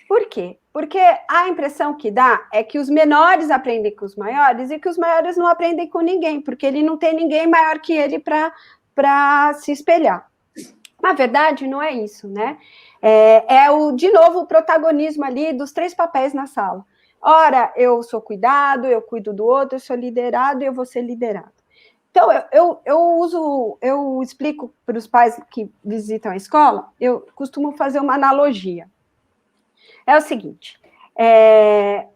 Por quê? Porque a impressão que dá é que os menores aprendem com os maiores e que os maiores não aprendem com ninguém, porque ele não tem ninguém maior que ele para se espelhar. Na verdade, não é isso, né? De novo, o protagonismo ali dos 3 papéis na sala. Ora, eu sou cuidado, eu cuido do outro, eu sou liderado e eu vou ser liderado. Então, eu explico para os pais que visitam a escola, eu costumo fazer uma analogia. É o seguinte,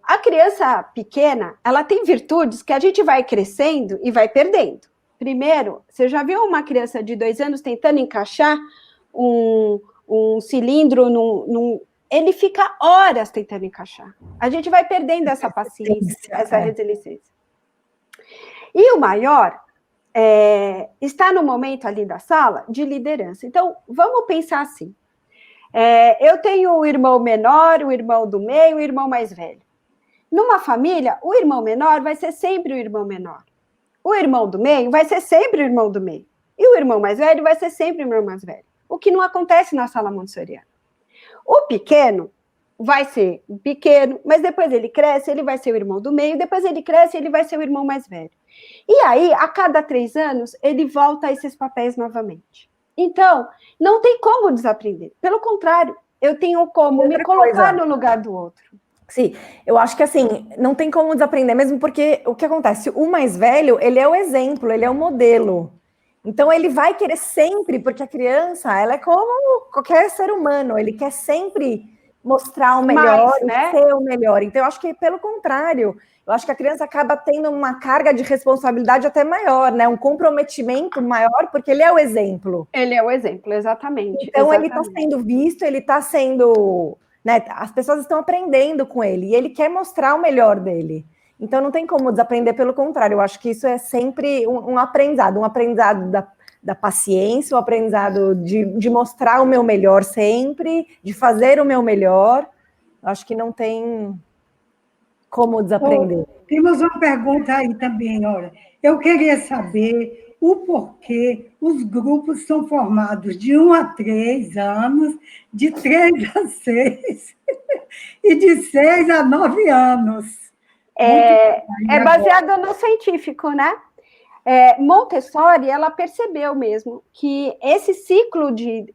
a criança pequena, ela tem virtudes que a gente vai crescendo e vai perdendo. Primeiro, você já viu uma criança de 2 anos tentando encaixar um cilindro ele fica horas tentando encaixar. A gente vai perdendo essa paciência, essa resiliência. E o maior, está no momento ali da sala de liderança. Então, vamos pensar assim. Eu tenho o irmão menor, o irmão do meio, o irmão mais velho. Numa família, o irmão menor vai ser sempre o irmão menor. O irmão do meio vai ser sempre o irmão do meio. E o irmão mais velho vai ser sempre o irmão mais velho. O que não acontece na sala montessoriana. O pequeno vai ser pequeno, mas depois ele cresce, ele vai ser o irmão do meio, depois ele cresce, ele vai ser o irmão mais velho. E aí, a cada 3 anos, ele volta a esses papéis novamente. Então, não tem como desaprender. Pelo contrário, eu tenho como me colocar no lugar do outro. Sim, eu acho que assim, não tem como desaprender, mesmo porque o que acontece? O mais velho, ele é o exemplo, ele é o modelo. Então, ele vai querer sempre, porque a criança, ela é como qualquer ser humano, ele quer sempre mostrar o melhor, né? Ser o melhor. Então, eu acho que, pelo contrário, eu acho que a criança acaba tendo uma carga de responsabilidade até maior, né? Um comprometimento maior, porque ele é o exemplo. Ele é o exemplo, exatamente. Então, ele está sendo visto, ele está sendo... Né? As pessoas estão aprendendo com ele, e ele quer mostrar o melhor dele. Então, não tem como desaprender, pelo contrário. Eu acho que isso é sempre um aprendizado da paciência, um aprendizado de mostrar o meu melhor sempre, de fazer o meu melhor. Eu acho que não tem como desaprender. Temos uma pergunta aí também, olha. Eu queria saber o porquê os grupos são formados de 1 a 3 anos, de 3 a 6 e de 6 a 9 anos. É baseado no científico, né? Montessori, ela percebeu mesmo que esse ciclo de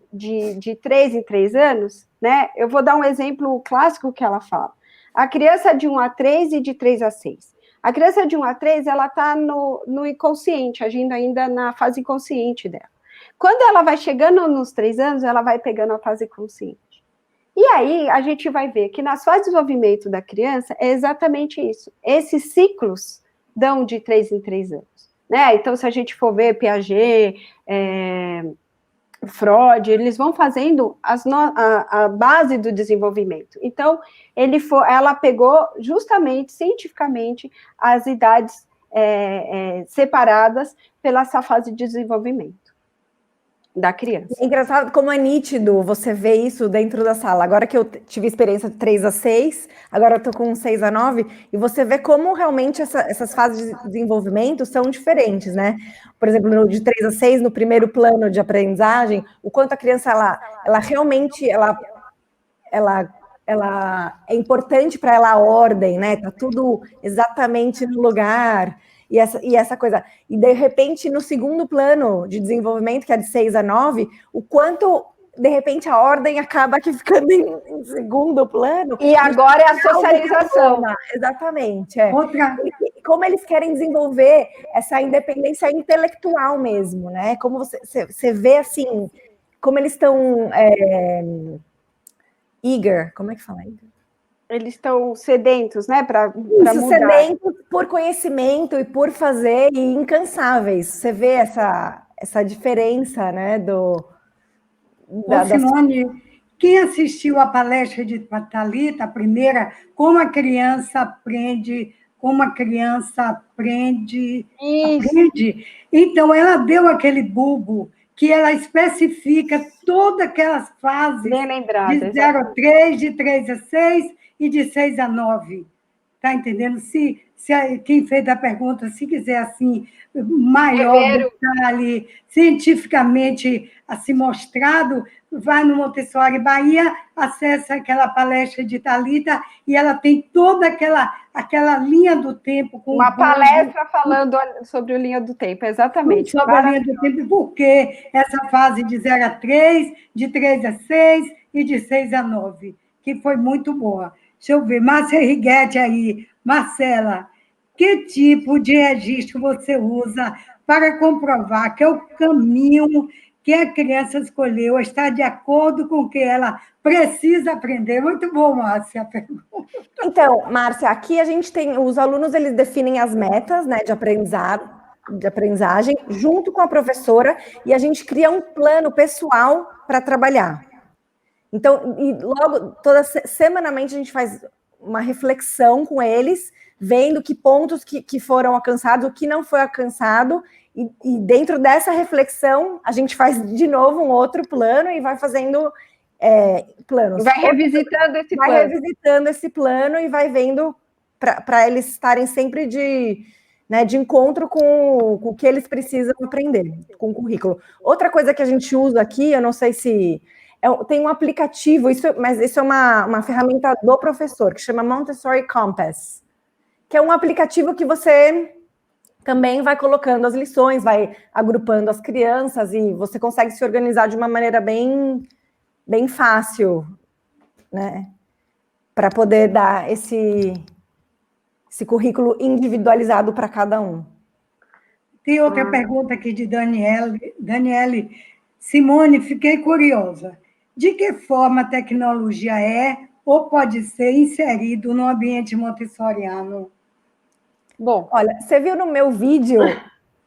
3 em 3 anos, né? Eu vou dar um exemplo clássico que ela fala. A criança de 1 a 3 e de 3 a 6. A criança de 1 a 3, ela está no inconsciente, agindo ainda na fase inconsciente dela. Quando ela vai chegando nos 3 anos, ela vai pegando a fase consciente. E aí, a gente vai ver que nas fases de desenvolvimento da criança, é exatamente isso. Esses ciclos dão de 3 em 3 anos. Né? Então, se a gente for ver Piaget, Freud, eles vão fazendo a base do desenvolvimento. Então, ela pegou justamente, cientificamente, as idades separadas pela essa fase de desenvolvimento da criança. É engraçado como é nítido você ver isso dentro da sala. Agora que eu tive experiência de 3 a 6, agora eu tô com 6 a 9, e você vê como realmente essas fases de desenvolvimento são diferentes, né? Por exemplo, de 3 a 6, no primeiro plano de aprendizagem, o quanto a criança, ela realmente, ela é importante para ela a ordem, né? Tá tudo exatamente no lugar. E essa coisa, e de repente no segundo plano de desenvolvimento, que é de 6 a 9, o quanto de repente a ordem acaba aqui ficando em segundo plano. E agora é a socialização. Exatamente. Como eles querem desenvolver essa independência intelectual mesmo, né? Como você vê assim, como eles estão eager, como é que fala eager? Eles estão sedentos, né, para mudar. Sedentos por conhecimento e por fazer, e incansáveis. Você vê essa diferença, né, Simone, quem assistiu a palestra de Thalita, a primeira, como a criança aprende, então ela deu aquele bulbo que ela especifica todas aquelas fases de 0 a 3, de 3 a 6 e de 6 a 9. Está entendendo? Quem fez a pergunta, se quiser assim, maior detalhe, cientificamente assim mostrado, vai no Montessori Bahia, acessa aquela palestra de Thalita e ela tem toda aquela linha do tempo. Uma palestra falando sobre a linha do tempo, exatamente. Sobre a linha do tempo, porque essa fase de 0 a 3, de 3 a 6 e de 6 a 9, que foi muito boa. Deixa eu ver, Márcia Righetti aí. Marcela, que tipo de registro você usa para comprovar que o caminho que a criança escolheu está de acordo com o que ela precisa aprender? Muito bom, Márcia, a pergunta. Então, Márcia, aqui a gente tem, os alunos, eles definem as metas, né, de aprendizagem, junto com a professora, e a gente cria um plano pessoal para trabalhar. Então, e logo, semanalmente a gente faz uma reflexão com eles, vendo que pontos que foram alcançados, o que não foi alcançado, E dentro dessa reflexão, a gente faz de novo um outro plano e vai fazendo planos. Vai revisitando esse plano. Vai revisitando esse plano e vai vendo para eles estarem sempre de encontro com o que eles precisam aprender, com o currículo. Outra coisa que a gente usa aqui, eu não sei se... tem um aplicativo, mas isso é uma ferramenta do professor, que chama Montessori Compass, que é um aplicativo que você também vai colocando as lições, vai agrupando as crianças e você consegue se organizar de uma maneira bem fácil, né? Para poder dar esse currículo individualizado para cada um. Tem outra pergunta aqui de Daniele. Daniele, Simone, fiquei curiosa. De que forma a tecnologia ou pode ser inserido no ambiente montessoriano? Bom, olha, você viu no meu vídeo,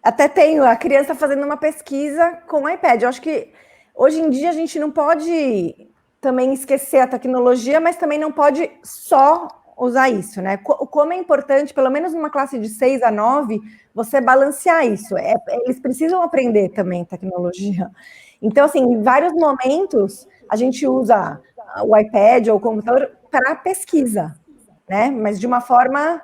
até tenho a criança fazendo uma pesquisa com o iPad. Eu acho que hoje em dia a gente não pode também esquecer a tecnologia, mas também não pode só usar isso, né? Como é importante, pelo menos numa classe de 6 a 9, você balancear isso. Eles precisam aprender também tecnologia. Então, assim, em vários momentos, a gente usa o iPad ou o computador para pesquisa, né? Mas de uma forma...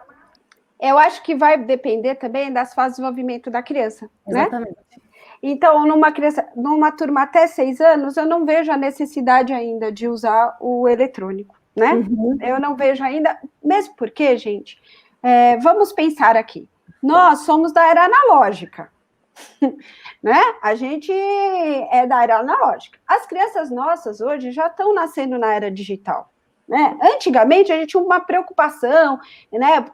Eu acho que vai depender também das fases de desenvolvimento da criança, Exatamente. Né? Então, numa turma até 6 anos, eu não vejo a necessidade ainda de usar o eletrônico, né? Uhum. Eu não vejo ainda, mesmo porque, gente, vamos pensar aqui, nós somos da era analógica, né? A gente é da era analógica. As crianças nossas hoje já estão nascendo na era digital. Né? Antigamente, a gente tinha uma preocupação, né?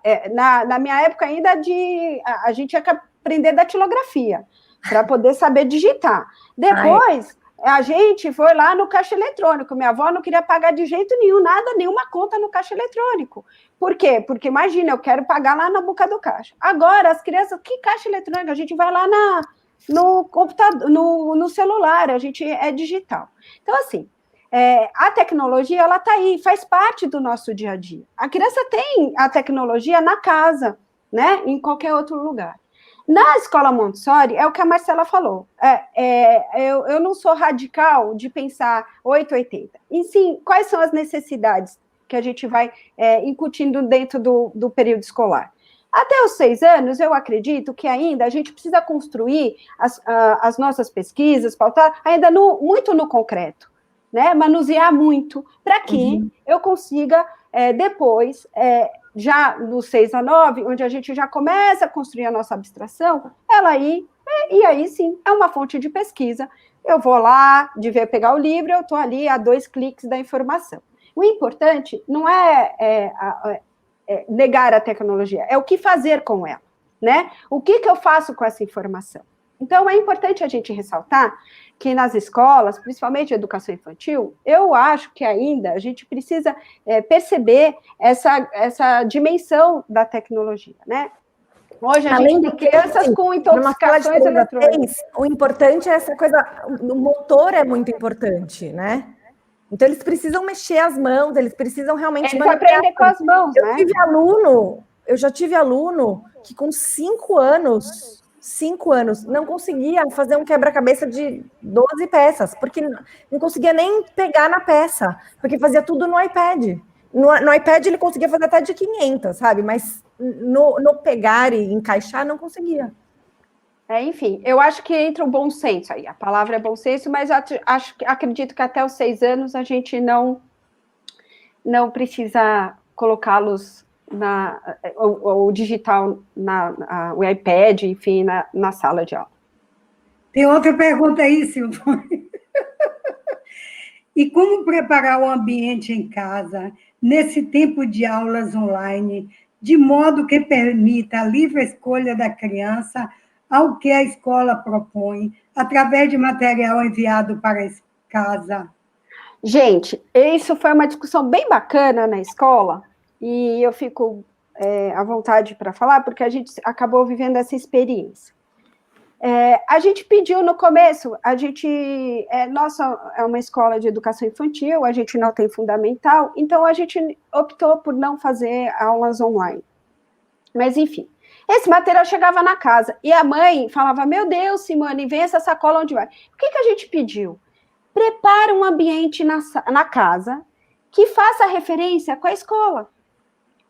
Na minha época ainda, a gente tinha que aprender datilografia, para poder saber digitar. Depois, a gente foi lá no caixa eletrônico. Minha avó não queria pagar de jeito nenhum, nenhuma conta no caixa eletrônico. Por quê? Porque, imagina, eu quero pagar lá na boca do caixa. Agora, as crianças, que caixa eletrônico? A gente vai lá no computador, no celular, a gente é digital. Então, assim, a tecnologia, ela está aí, faz parte do nosso dia a dia. A criança tem a tecnologia na casa, né? Em qualquer outro lugar. Na escola Montessori, é o que a Marcela falou. Eu não sou radical de pensar 880. E sim, quais são as necessidades que a gente vai incutindo dentro do período escolar? Até os 6 anos, eu acredito que ainda a gente precisa construir as nossas pesquisas, pautar ainda muito no concreto, né? Manusear muito, para que eu consiga, depois... já no 6 a 9, onde a gente já começa a construir a nossa abstração, e aí sim, é uma fonte de pesquisa. Eu vou lá, pegar o livro, eu estou ali a 2 cliques da informação. O importante não é negar a tecnologia, é o que fazer com ela, né? O que eu faço com essa informação? Então, é importante a gente ressaltar que nas escolas, principalmente a educação infantil, eu acho que ainda a gente precisa perceber essa dimensão da tecnologia, né? Hoje a gente tem crianças com intoxicações eletrônicas. O importante é essa coisa, o motor é muito importante, né? Então, eles precisam mexer as mãos, eles precisam realmente... Eles aprendem com as mãos, né? Eu já tive aluno que com 5 anos, não conseguia fazer um quebra-cabeça de 12 peças, porque não conseguia nem pegar na peça, porque fazia tudo no iPad. No iPad ele conseguia fazer até de 500, sabe? Mas no pegar e encaixar, não conseguia. Enfim, eu acho que entra o bom senso aí. A palavra é bom senso, mas acredito que até os 6 anos a gente não precisa colocá-los o digital, o iPad, enfim, na sala de aula. Tem outra pergunta aí, Silvânia. E como preparar o ambiente em casa, nesse tempo de aulas online, de modo que permita a livre escolha da criança ao que a escola propõe, através de material enviado para casa? Gente, isso foi uma discussão bem bacana na escola, e eu fico à vontade para falar, porque a gente acabou vivendo essa experiência. A gente pediu no começo, nossa é uma escola de educação infantil, a gente não tem fundamental, então a gente optou por não fazer aulas online. Mas, enfim, Esse material chegava na casa e a mãe falava, meu Deus, Simone, vem essa sacola onde vai? O que a gente pediu? Prepara um ambiente na casa que faça referência com a escola.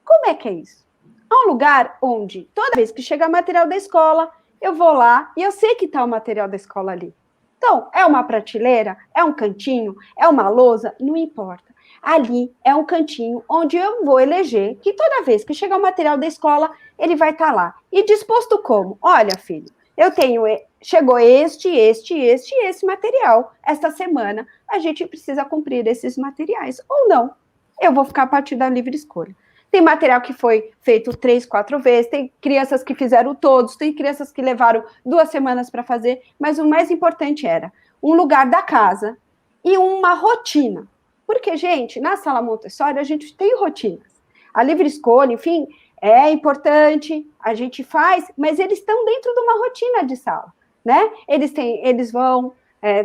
Como é que é isso? Há um lugar onde, toda vez que chega material da escola, eu vou lá e eu sei que está o material da escola ali. Então, é uma prateleira, é um cantinho, é uma lousa, não importa. Ali é um cantinho onde eu vou eleger que toda vez que chegar o material da escola, ele vai estar lá. E disposto como? Olha, filho, eu tenho, chegou esse material. Esta semana, a gente precisa cumprir esses materiais. Ou não, eu vou ficar a partir da livre escolha. Tem material que foi feito 3, 4 vezes, tem crianças que fizeram todos, tem crianças que levaram 2 semanas para fazer, mas o mais importante era um lugar da casa e uma rotina. Porque, gente, na sala Montessori a gente tem rotinas. A livre escolha, enfim, é importante, a gente faz, mas eles estão dentro de uma rotina de sala, né? Eles vão...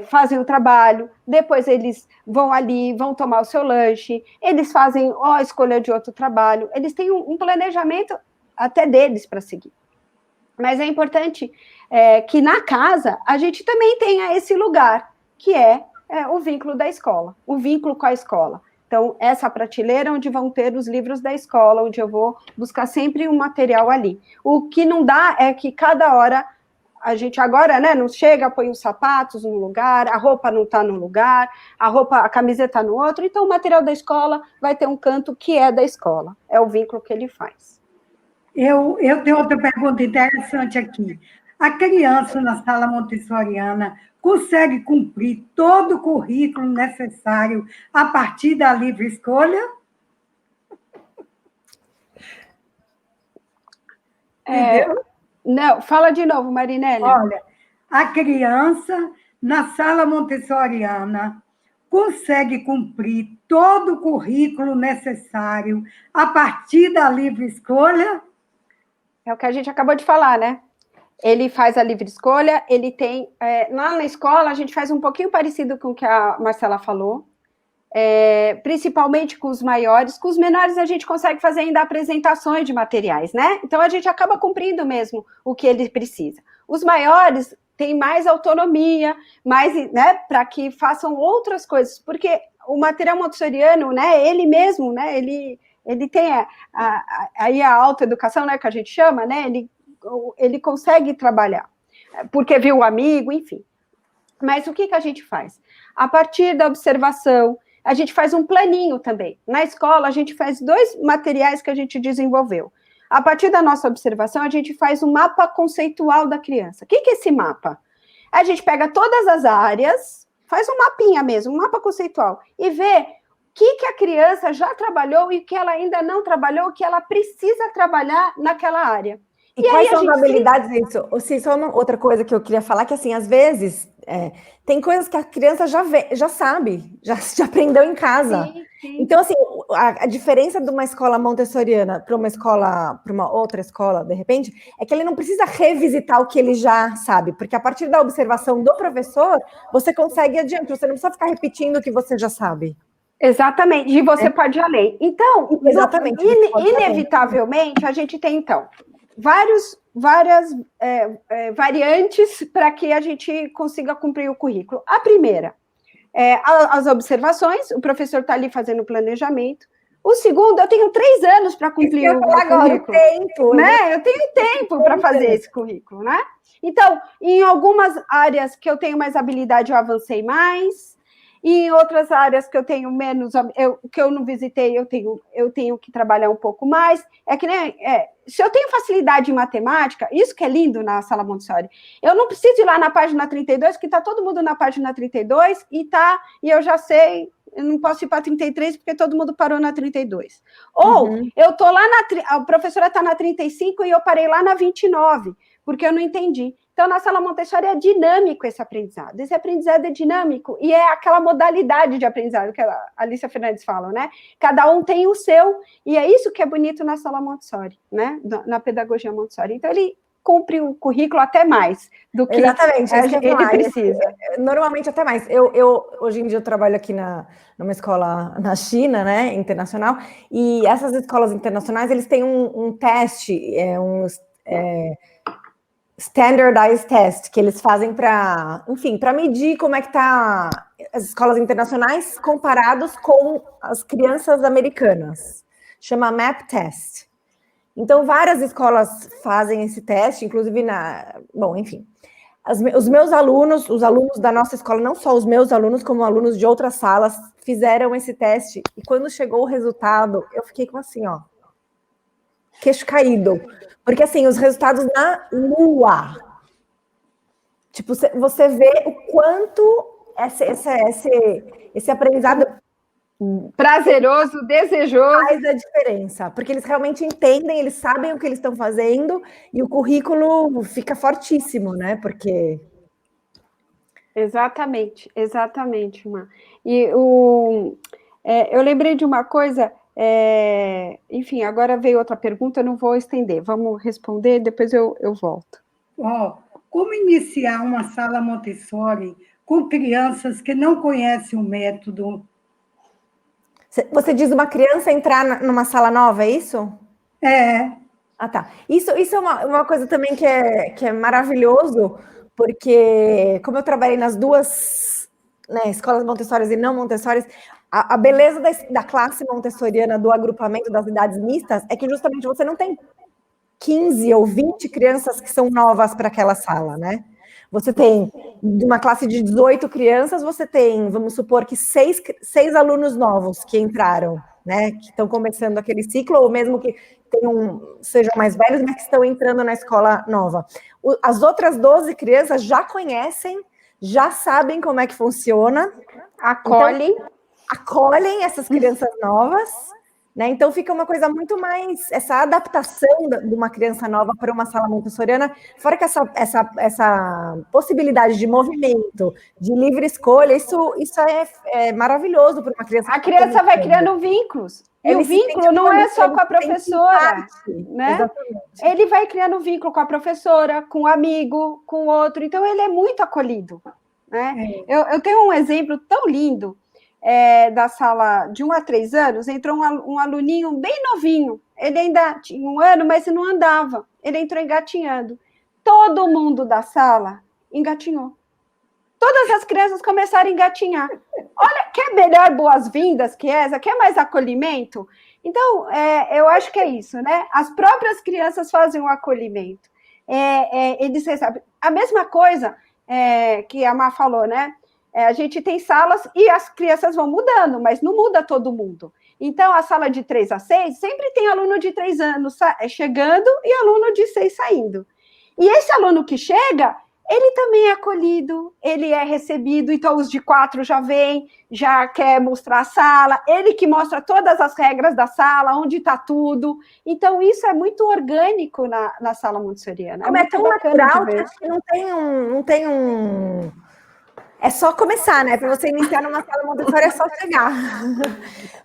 fazem o trabalho, depois eles vão ali, vão tomar o seu lanche, eles fazem a escolha de outro trabalho, eles têm um planejamento até deles para seguir. Mas é importante que na casa a gente também tenha esse lugar, que é o vínculo da escola, o vínculo com a escola. Então, essa prateleira onde vão ter os livros da escola, onde eu vou buscar sempre um material ali. O que não dá é que cada hora a gente agora, né, não chega, põe os sapatos num lugar, a roupa não está num lugar, a camiseta no outro, então o material da escola vai ter um canto que é da escola, é o vínculo que ele faz. Eu tenho outra pergunta interessante aqui. A criança na sala montessoriana consegue cumprir todo o currículo necessário a partir da livre escolha? Entendeu? Não, fala de novo, Marinelli. Olha, a criança na sala montessoriana consegue cumprir todo o currículo necessário a partir da livre escolha? É o que a gente acabou de falar, né? Ele faz a livre escolha, ele tem... lá na escola, a gente faz um pouquinho parecido com o que a Marcela falou, principalmente com os maiores. Com os menores, a gente consegue fazer ainda apresentações de materiais, né? Então, a gente acaba cumprindo mesmo o que ele precisa. Os maiores têm mais autonomia, mais, né, para que façam outras coisas, porque o material montessoriano, né, ele mesmo, né, ele tem aí a autoeducação, né, que a gente chama, né, ele consegue trabalhar, porque viu o amigo, enfim. Mas o que a gente faz? A partir da observação, a gente faz um planinho também. Na escola, a gente faz 2 materiais que a gente desenvolveu. A partir da nossa observação, a gente faz um mapa conceitual da criança. O que é esse mapa? A gente pega todas as áreas, faz um mapinha mesmo, um mapa conceitual, e vê o que a criança já trabalhou e o que ela ainda não trabalhou, o que ela precisa trabalhar naquela área. E quais são as habilidades disso? Ou se só uma outra coisa que eu queria falar, que assim, às vezes, tem coisas que a criança já sabe, já aprendeu em casa. Sim. Então, assim, a diferença de uma escola montessoriana para uma outra escola, de repente, é que ele não precisa revisitar o que ele já sabe, porque a partir da observação do professor, você consegue ir adiante, você não precisa ficar repetindo o que você já sabe. Exatamente, e você pode ir além. Então, exatamente, inevitavelmente, a gente tem, então, várias variantes para que a gente consiga cumprir o currículo. A primeira, as observações, o professor está ali fazendo o planejamento. O segundo, eu tenho 3 anos para cumprir o currículo. Tempo, né? Eu tenho tempo para fazer esse currículo, né? Então, em algumas áreas que eu tenho mais habilidade, eu avancei mais. E em outras áreas que eu tenho menos, que eu não visitei, eu tenho que trabalhar um pouco mais. É que nem... se eu tenho facilidade em matemática, isso que é lindo na sala Montessori, eu não preciso ir lá na página 32, que está todo mundo na página 32, e eu já sei, eu não posso ir para 33, porque todo mundo parou na 32. Ou, eu estou lá a professora está na 35 e eu parei lá na 29, porque eu não entendi. Então, na sala Montessori é dinâmico esse aprendizado. Esse aprendizado é dinâmico e é aquela modalidade de aprendizado que a Alicia Fernandes fala, né? Cada um tem o seu, e é isso que é bonito na sala Montessori, né? Na pedagogia Montessori. Então, ele cumpre o currículo até mais do que ele precisa. Normalmente até mais. Eu hoje em dia eu trabalho aqui numa escola na China, né, internacional, e essas escolas internacionais, eles têm um teste, standardized test, que eles fazem para, enfim, para medir como é que tá as escolas internacionais comparados com as crianças americanas. Chama MAP Test. Então, várias escolas fazem esse teste, inclusive bom, enfim. Os meus alunos, os alunos da nossa escola, não só os meus alunos, como alunos de outras salas, fizeram esse teste. E quando chegou o resultado, eu fiquei com assim, ó, queixo caído. Porque, assim, os resultados na lua. Tipo, você vê o quanto esse aprendizado prazeroso, desejoso. Faz a diferença, porque eles realmente entendem, eles sabem o que eles estão fazendo e o currículo fica fortíssimo, né? Porque... Exatamente, Má. E eu lembrei de uma coisa, enfim, agora veio outra pergunta, eu não vou estender, vamos responder, depois eu volto. Como iniciar uma sala Montessori com crianças que não conhecem o método? Você diz uma criança entrar numa sala nova, é isso? É. Ah, tá. Isso é uma coisa também que é maravilhoso, porque como eu trabalhei nas duas, né, escolas Montessori e não Montessori, a beleza da classe montessoriana, do agrupamento das idades mistas, é que justamente você não tem 15 ou 20 crianças que são novas para aquela sala, né? Você tem, de uma classe de 18 crianças, você tem, vamos supor que 6 alunos novos que entraram, né? Que estão começando aquele ciclo, ou mesmo que sejam mais velhos, mas que estão entrando na escola nova. As outras 12 crianças já conhecem, já sabem como é que funciona. Acolhem essas crianças novas, né? Então fica uma coisa muito mais, essa adaptação de uma criança nova para uma sala montessoriana, fora que essa possibilidade de movimento, de livre escolha, isso é maravilhoso para uma criança. A criança vai criando vínculos. E o vínculo não é só com a professora, né? Exatamente. Ele vai criando vínculo com a professora, com o amigo, com o outro. Então, ele é muito acolhido, né? Eu tenho um exemplo tão lindo da sala de 1 a 3 anos. Entrou um aluninho bem novinho. Ele ainda tinha 1 ano, mas não andava. Ele entrou engatinhando. Todo mundo da sala engatinhou. Todas as crianças começaram a engatinhar. Olha, quer melhor boas-vindas que essa? Quer mais acolhimento? Então, eu acho que é isso, né? As próprias crianças fazem o acolhimento. Eles recebem. A mesma coisa que a Má falou, né? A gente tem salas e as crianças vão mudando, mas não muda todo mundo. Então, a sala de 3 a 6 sempre tem aluno de 3 anos chegando e aluno de 6 saindo. E esse aluno que chega, ele também é acolhido, ele é recebido, então os de 4 já vêm, já quer mostrar a sala, ele que mostra todas as regras da sala, onde está tudo. Então, isso é muito orgânico na sala montessoriana. É tão natural que não tem um... É só começar, né? Para você iniciar numa sala Montessori é só chegar.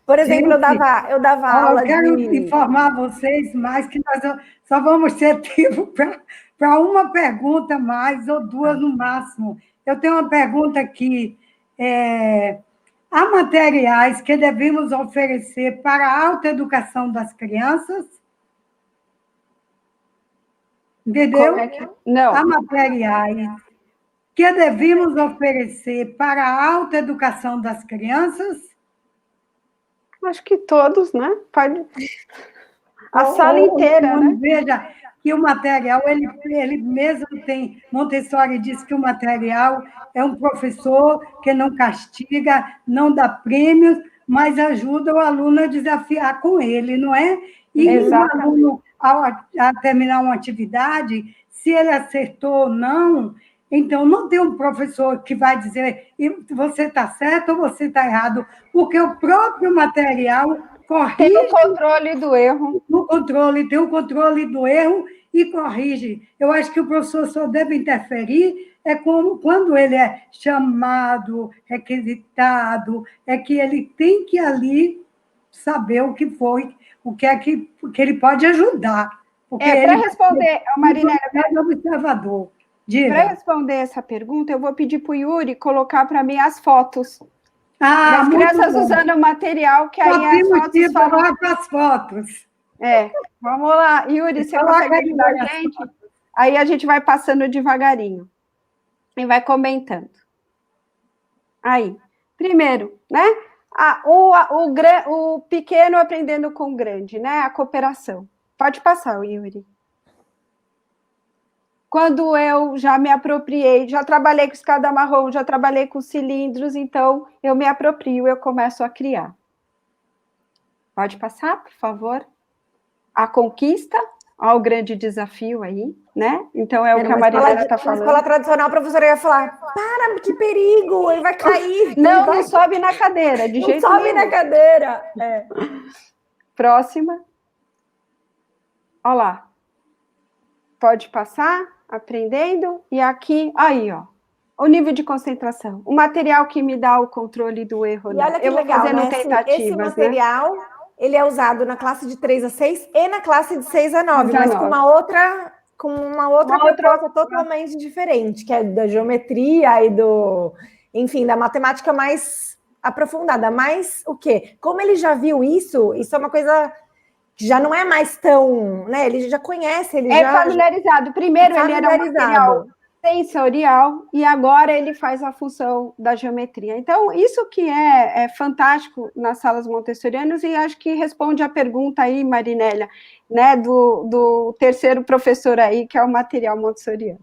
Por exemplo, eu dava aula de... Eu quero informar vocês mais que nós só vamos ter tempo para uma pergunta mais, ou 2 no máximo. Eu tenho uma pergunta aqui. Há materiais que devemos oferecer para a autoeducação das crianças? Entendeu? Não. Há materiais que devemos oferecer para a autoeducação das crianças? Acho que todos, né? A sala inteira, né? Veja que o material, ele mesmo tem... Montessori diz que o material é um professor que não castiga, não dá prêmios, mas ajuda o aluno a desafiar com ele, não é? E o aluno, ao terminar uma atividade, se ele acertou ou não... Então, não tem um professor que vai dizer você está certo ou você está errado, porque o próprio material corrige... Tem o controle do erro. Tem o controle do erro e corrige. Eu acho que o professor só deve interferir quando ele é chamado, requisitado, que ele tem que ali saber o que foi, o que é que ele pode ajudar. Para responder, Marinela... É observador. Para responder essa pergunta, eu vou pedir para o Yuri colocar para mim as fotos. As crianças usando o material, que aí as fotos falam... para as fotos. Vamos lá. Yuri, você consegue ajudar a gente? Aí a gente vai passando devagarinho e vai comentando. Aí, primeiro, né? O pequeno aprendendo com o grande, né? A cooperação. Pode passar, Yuri. Quando eu já me apropriei, já trabalhei com escada marrom, já trabalhei com cilindros, então eu me aproprio, eu começo a criar. Pode passar, por favor? A conquista, ao grande desafio aí, né? Então é o que a Marilena está falando. Na escola tradicional, a professora ia falar, para, que perigo, ele vai cair. Não sobe na cadeira, de jeito nenhum. Não sobe na cadeira. Próxima. Olha lá. Pode passar, aprendendo, e aqui, aí, ó. O nível de concentração. O material que me dá o controle do erro. E olha que legal, né? Esse material... Né? Ele é usado na classe de 3 a 6 e na classe de 6 a 9, mas com uma outra proposta totalmente diferente, que é da geometria e enfim, da matemática mais aprofundada. Mas o quê? Como ele já viu isso é uma coisa que já não é mais tão, né? Ele já conhece, ele já... familiarizado. Primeiro ele era um material sensorial e agora ele faz a função da geometria. Então, isso que é fantástico nas salas montessorianas e acho que responde a pergunta aí, Marinélia, né, do terceiro professor aí, que é o material montessoriano.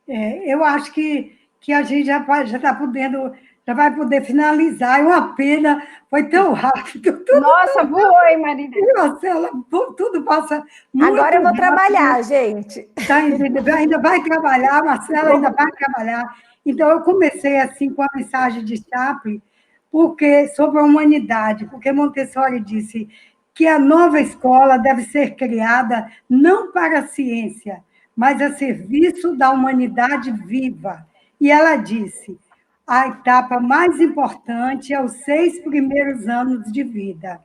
Eu acho que a gente já está podendo... Já vai poder finalizar. É uma pena, foi tão rápido. Nossa, voou, hein, Marinélia? Marcela, tudo passa muito Agora eu vou rápido. Trabalhar, gente. Ainda vai trabalhar, Marcela ainda vai trabalhar. Então, eu comecei assim com a mensagem de Chaplin, sobre a humanidade, porque Montessori disse que a nova escola deve ser criada não para a ciência, mas a serviço da humanidade viva. E ela disse... A etapa mais importante é os 6 primeiros anos de vida.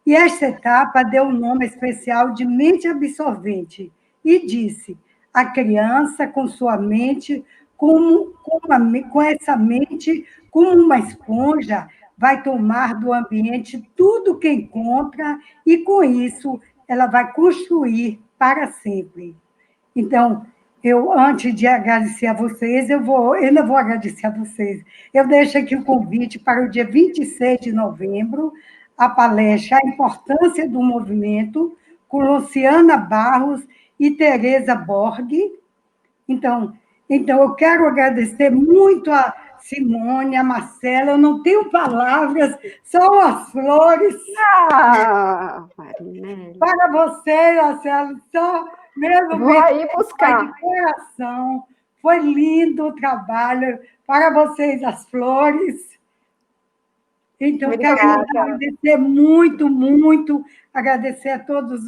E esta etapa deu um nome especial de mente absorvente e disse: a criança, com sua mente, com essa mente, como uma esponja, vai tomar do ambiente tudo que encontra e, com isso, ela vai construir para sempre. Então, antes de agradecer a vocês, eu ainda vou agradecer a vocês. Eu deixo aqui o convite para o dia 26 de novembro, a palestra A Importância do Movimento, com Luciana Barros e Tereza Borg. Então, eu quero agradecer muito a Simone, a Marcela, eu não tenho palavras, só as flores. Para vocês, Marcela, só... Mesmo vou aí buscar. De coração, foi lindo o trabalho. Para vocês, as flores. Então, eu quero agradecer muito, muito, agradecer a todos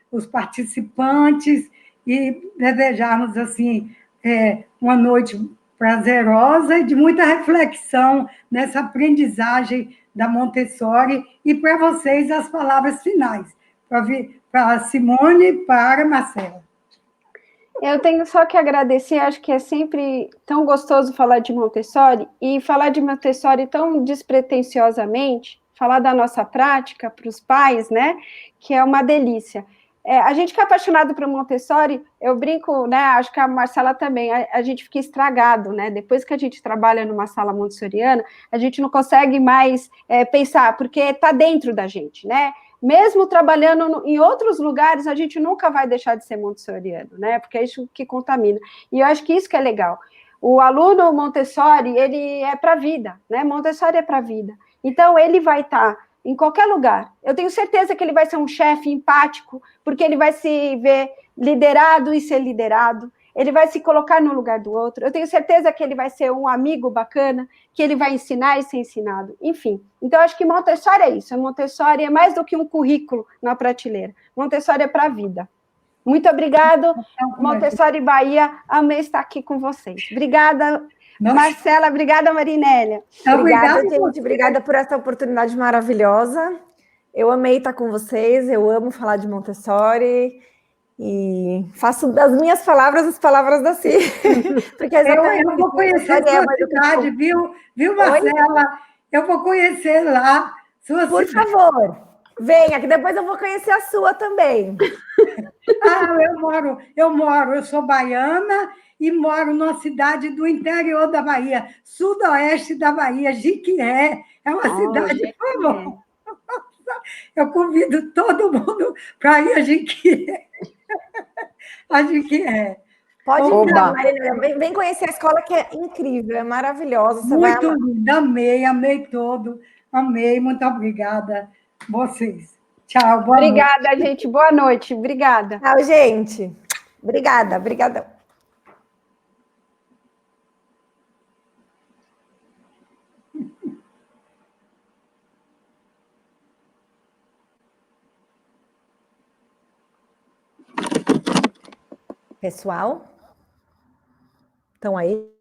os participantes e desejarmos, assim, uma noite prazerosa e de muita reflexão nessa aprendizagem da Montessori e para vocês as palavras finais. Para a Simone e para a Marcela. Eu tenho só que agradecer, acho que é sempre tão gostoso falar de Montessori, e falar de Montessori tão despretensiosamente, falar da nossa prática para os pais, né, que é uma delícia. A gente que é apaixonado por Montessori, eu brinco, né, acho que a Marcela também, a gente fica estragado, né, depois que a gente trabalha numa sala montessoriana, a gente não consegue mais pensar, porque está dentro da gente, né, mesmo trabalhando em outros lugares, a gente nunca vai deixar de ser montessoriano, né? Porque é isso que contamina. E eu acho que isso que é legal. O aluno Montessori, ele é para a vida, né? Montessori é para a vida. Então, ele vai estar em qualquer lugar. Eu tenho certeza que ele vai ser um chefe empático, porque ele vai se ver liderado e ser liderado. Ele vai se colocar no lugar do outro. Eu tenho certeza que ele vai ser um amigo bacana, que ele vai ensinar e ser ensinado. Enfim, então acho que Montessori é isso. Montessori é mais do que um currículo na prateleira. Montessori é para a vida. Muito obrigado, Montessori Bahia. Amei estar aqui com vocês. Obrigada, Marcela. Obrigada, Marinélia. Obrigada, gente. Obrigada por essa oportunidade maravilhosa. Eu amei estar com vocês. Eu amo falar de Montessori. E faço das minhas palavras as palavras da Si. Porque eu vou conhecer a sua cidade, viu, Marcela? Eu vou conhecer lá. Por favor. Venha, que depois eu vou conhecer a sua também. Ah, eu sou baiana e moro numa cidade do interior da Bahia, sudoeste da Bahia, Jiquié. É uma cidade, por favor. Eu convido todo mundo para ir a Jiquié. A Jiquié. Pode vir, Oba. Marina, vem conhecer a escola que é incrível, é maravilhosa. Você vai Muito amar. linda, amei todo. Amei, muito obrigada vocês. Tchau, boa noite. Obrigada, gente. Boa noite. Obrigada. Tchau, gente. Obrigada, obrigadão. Pessoal, estão aí?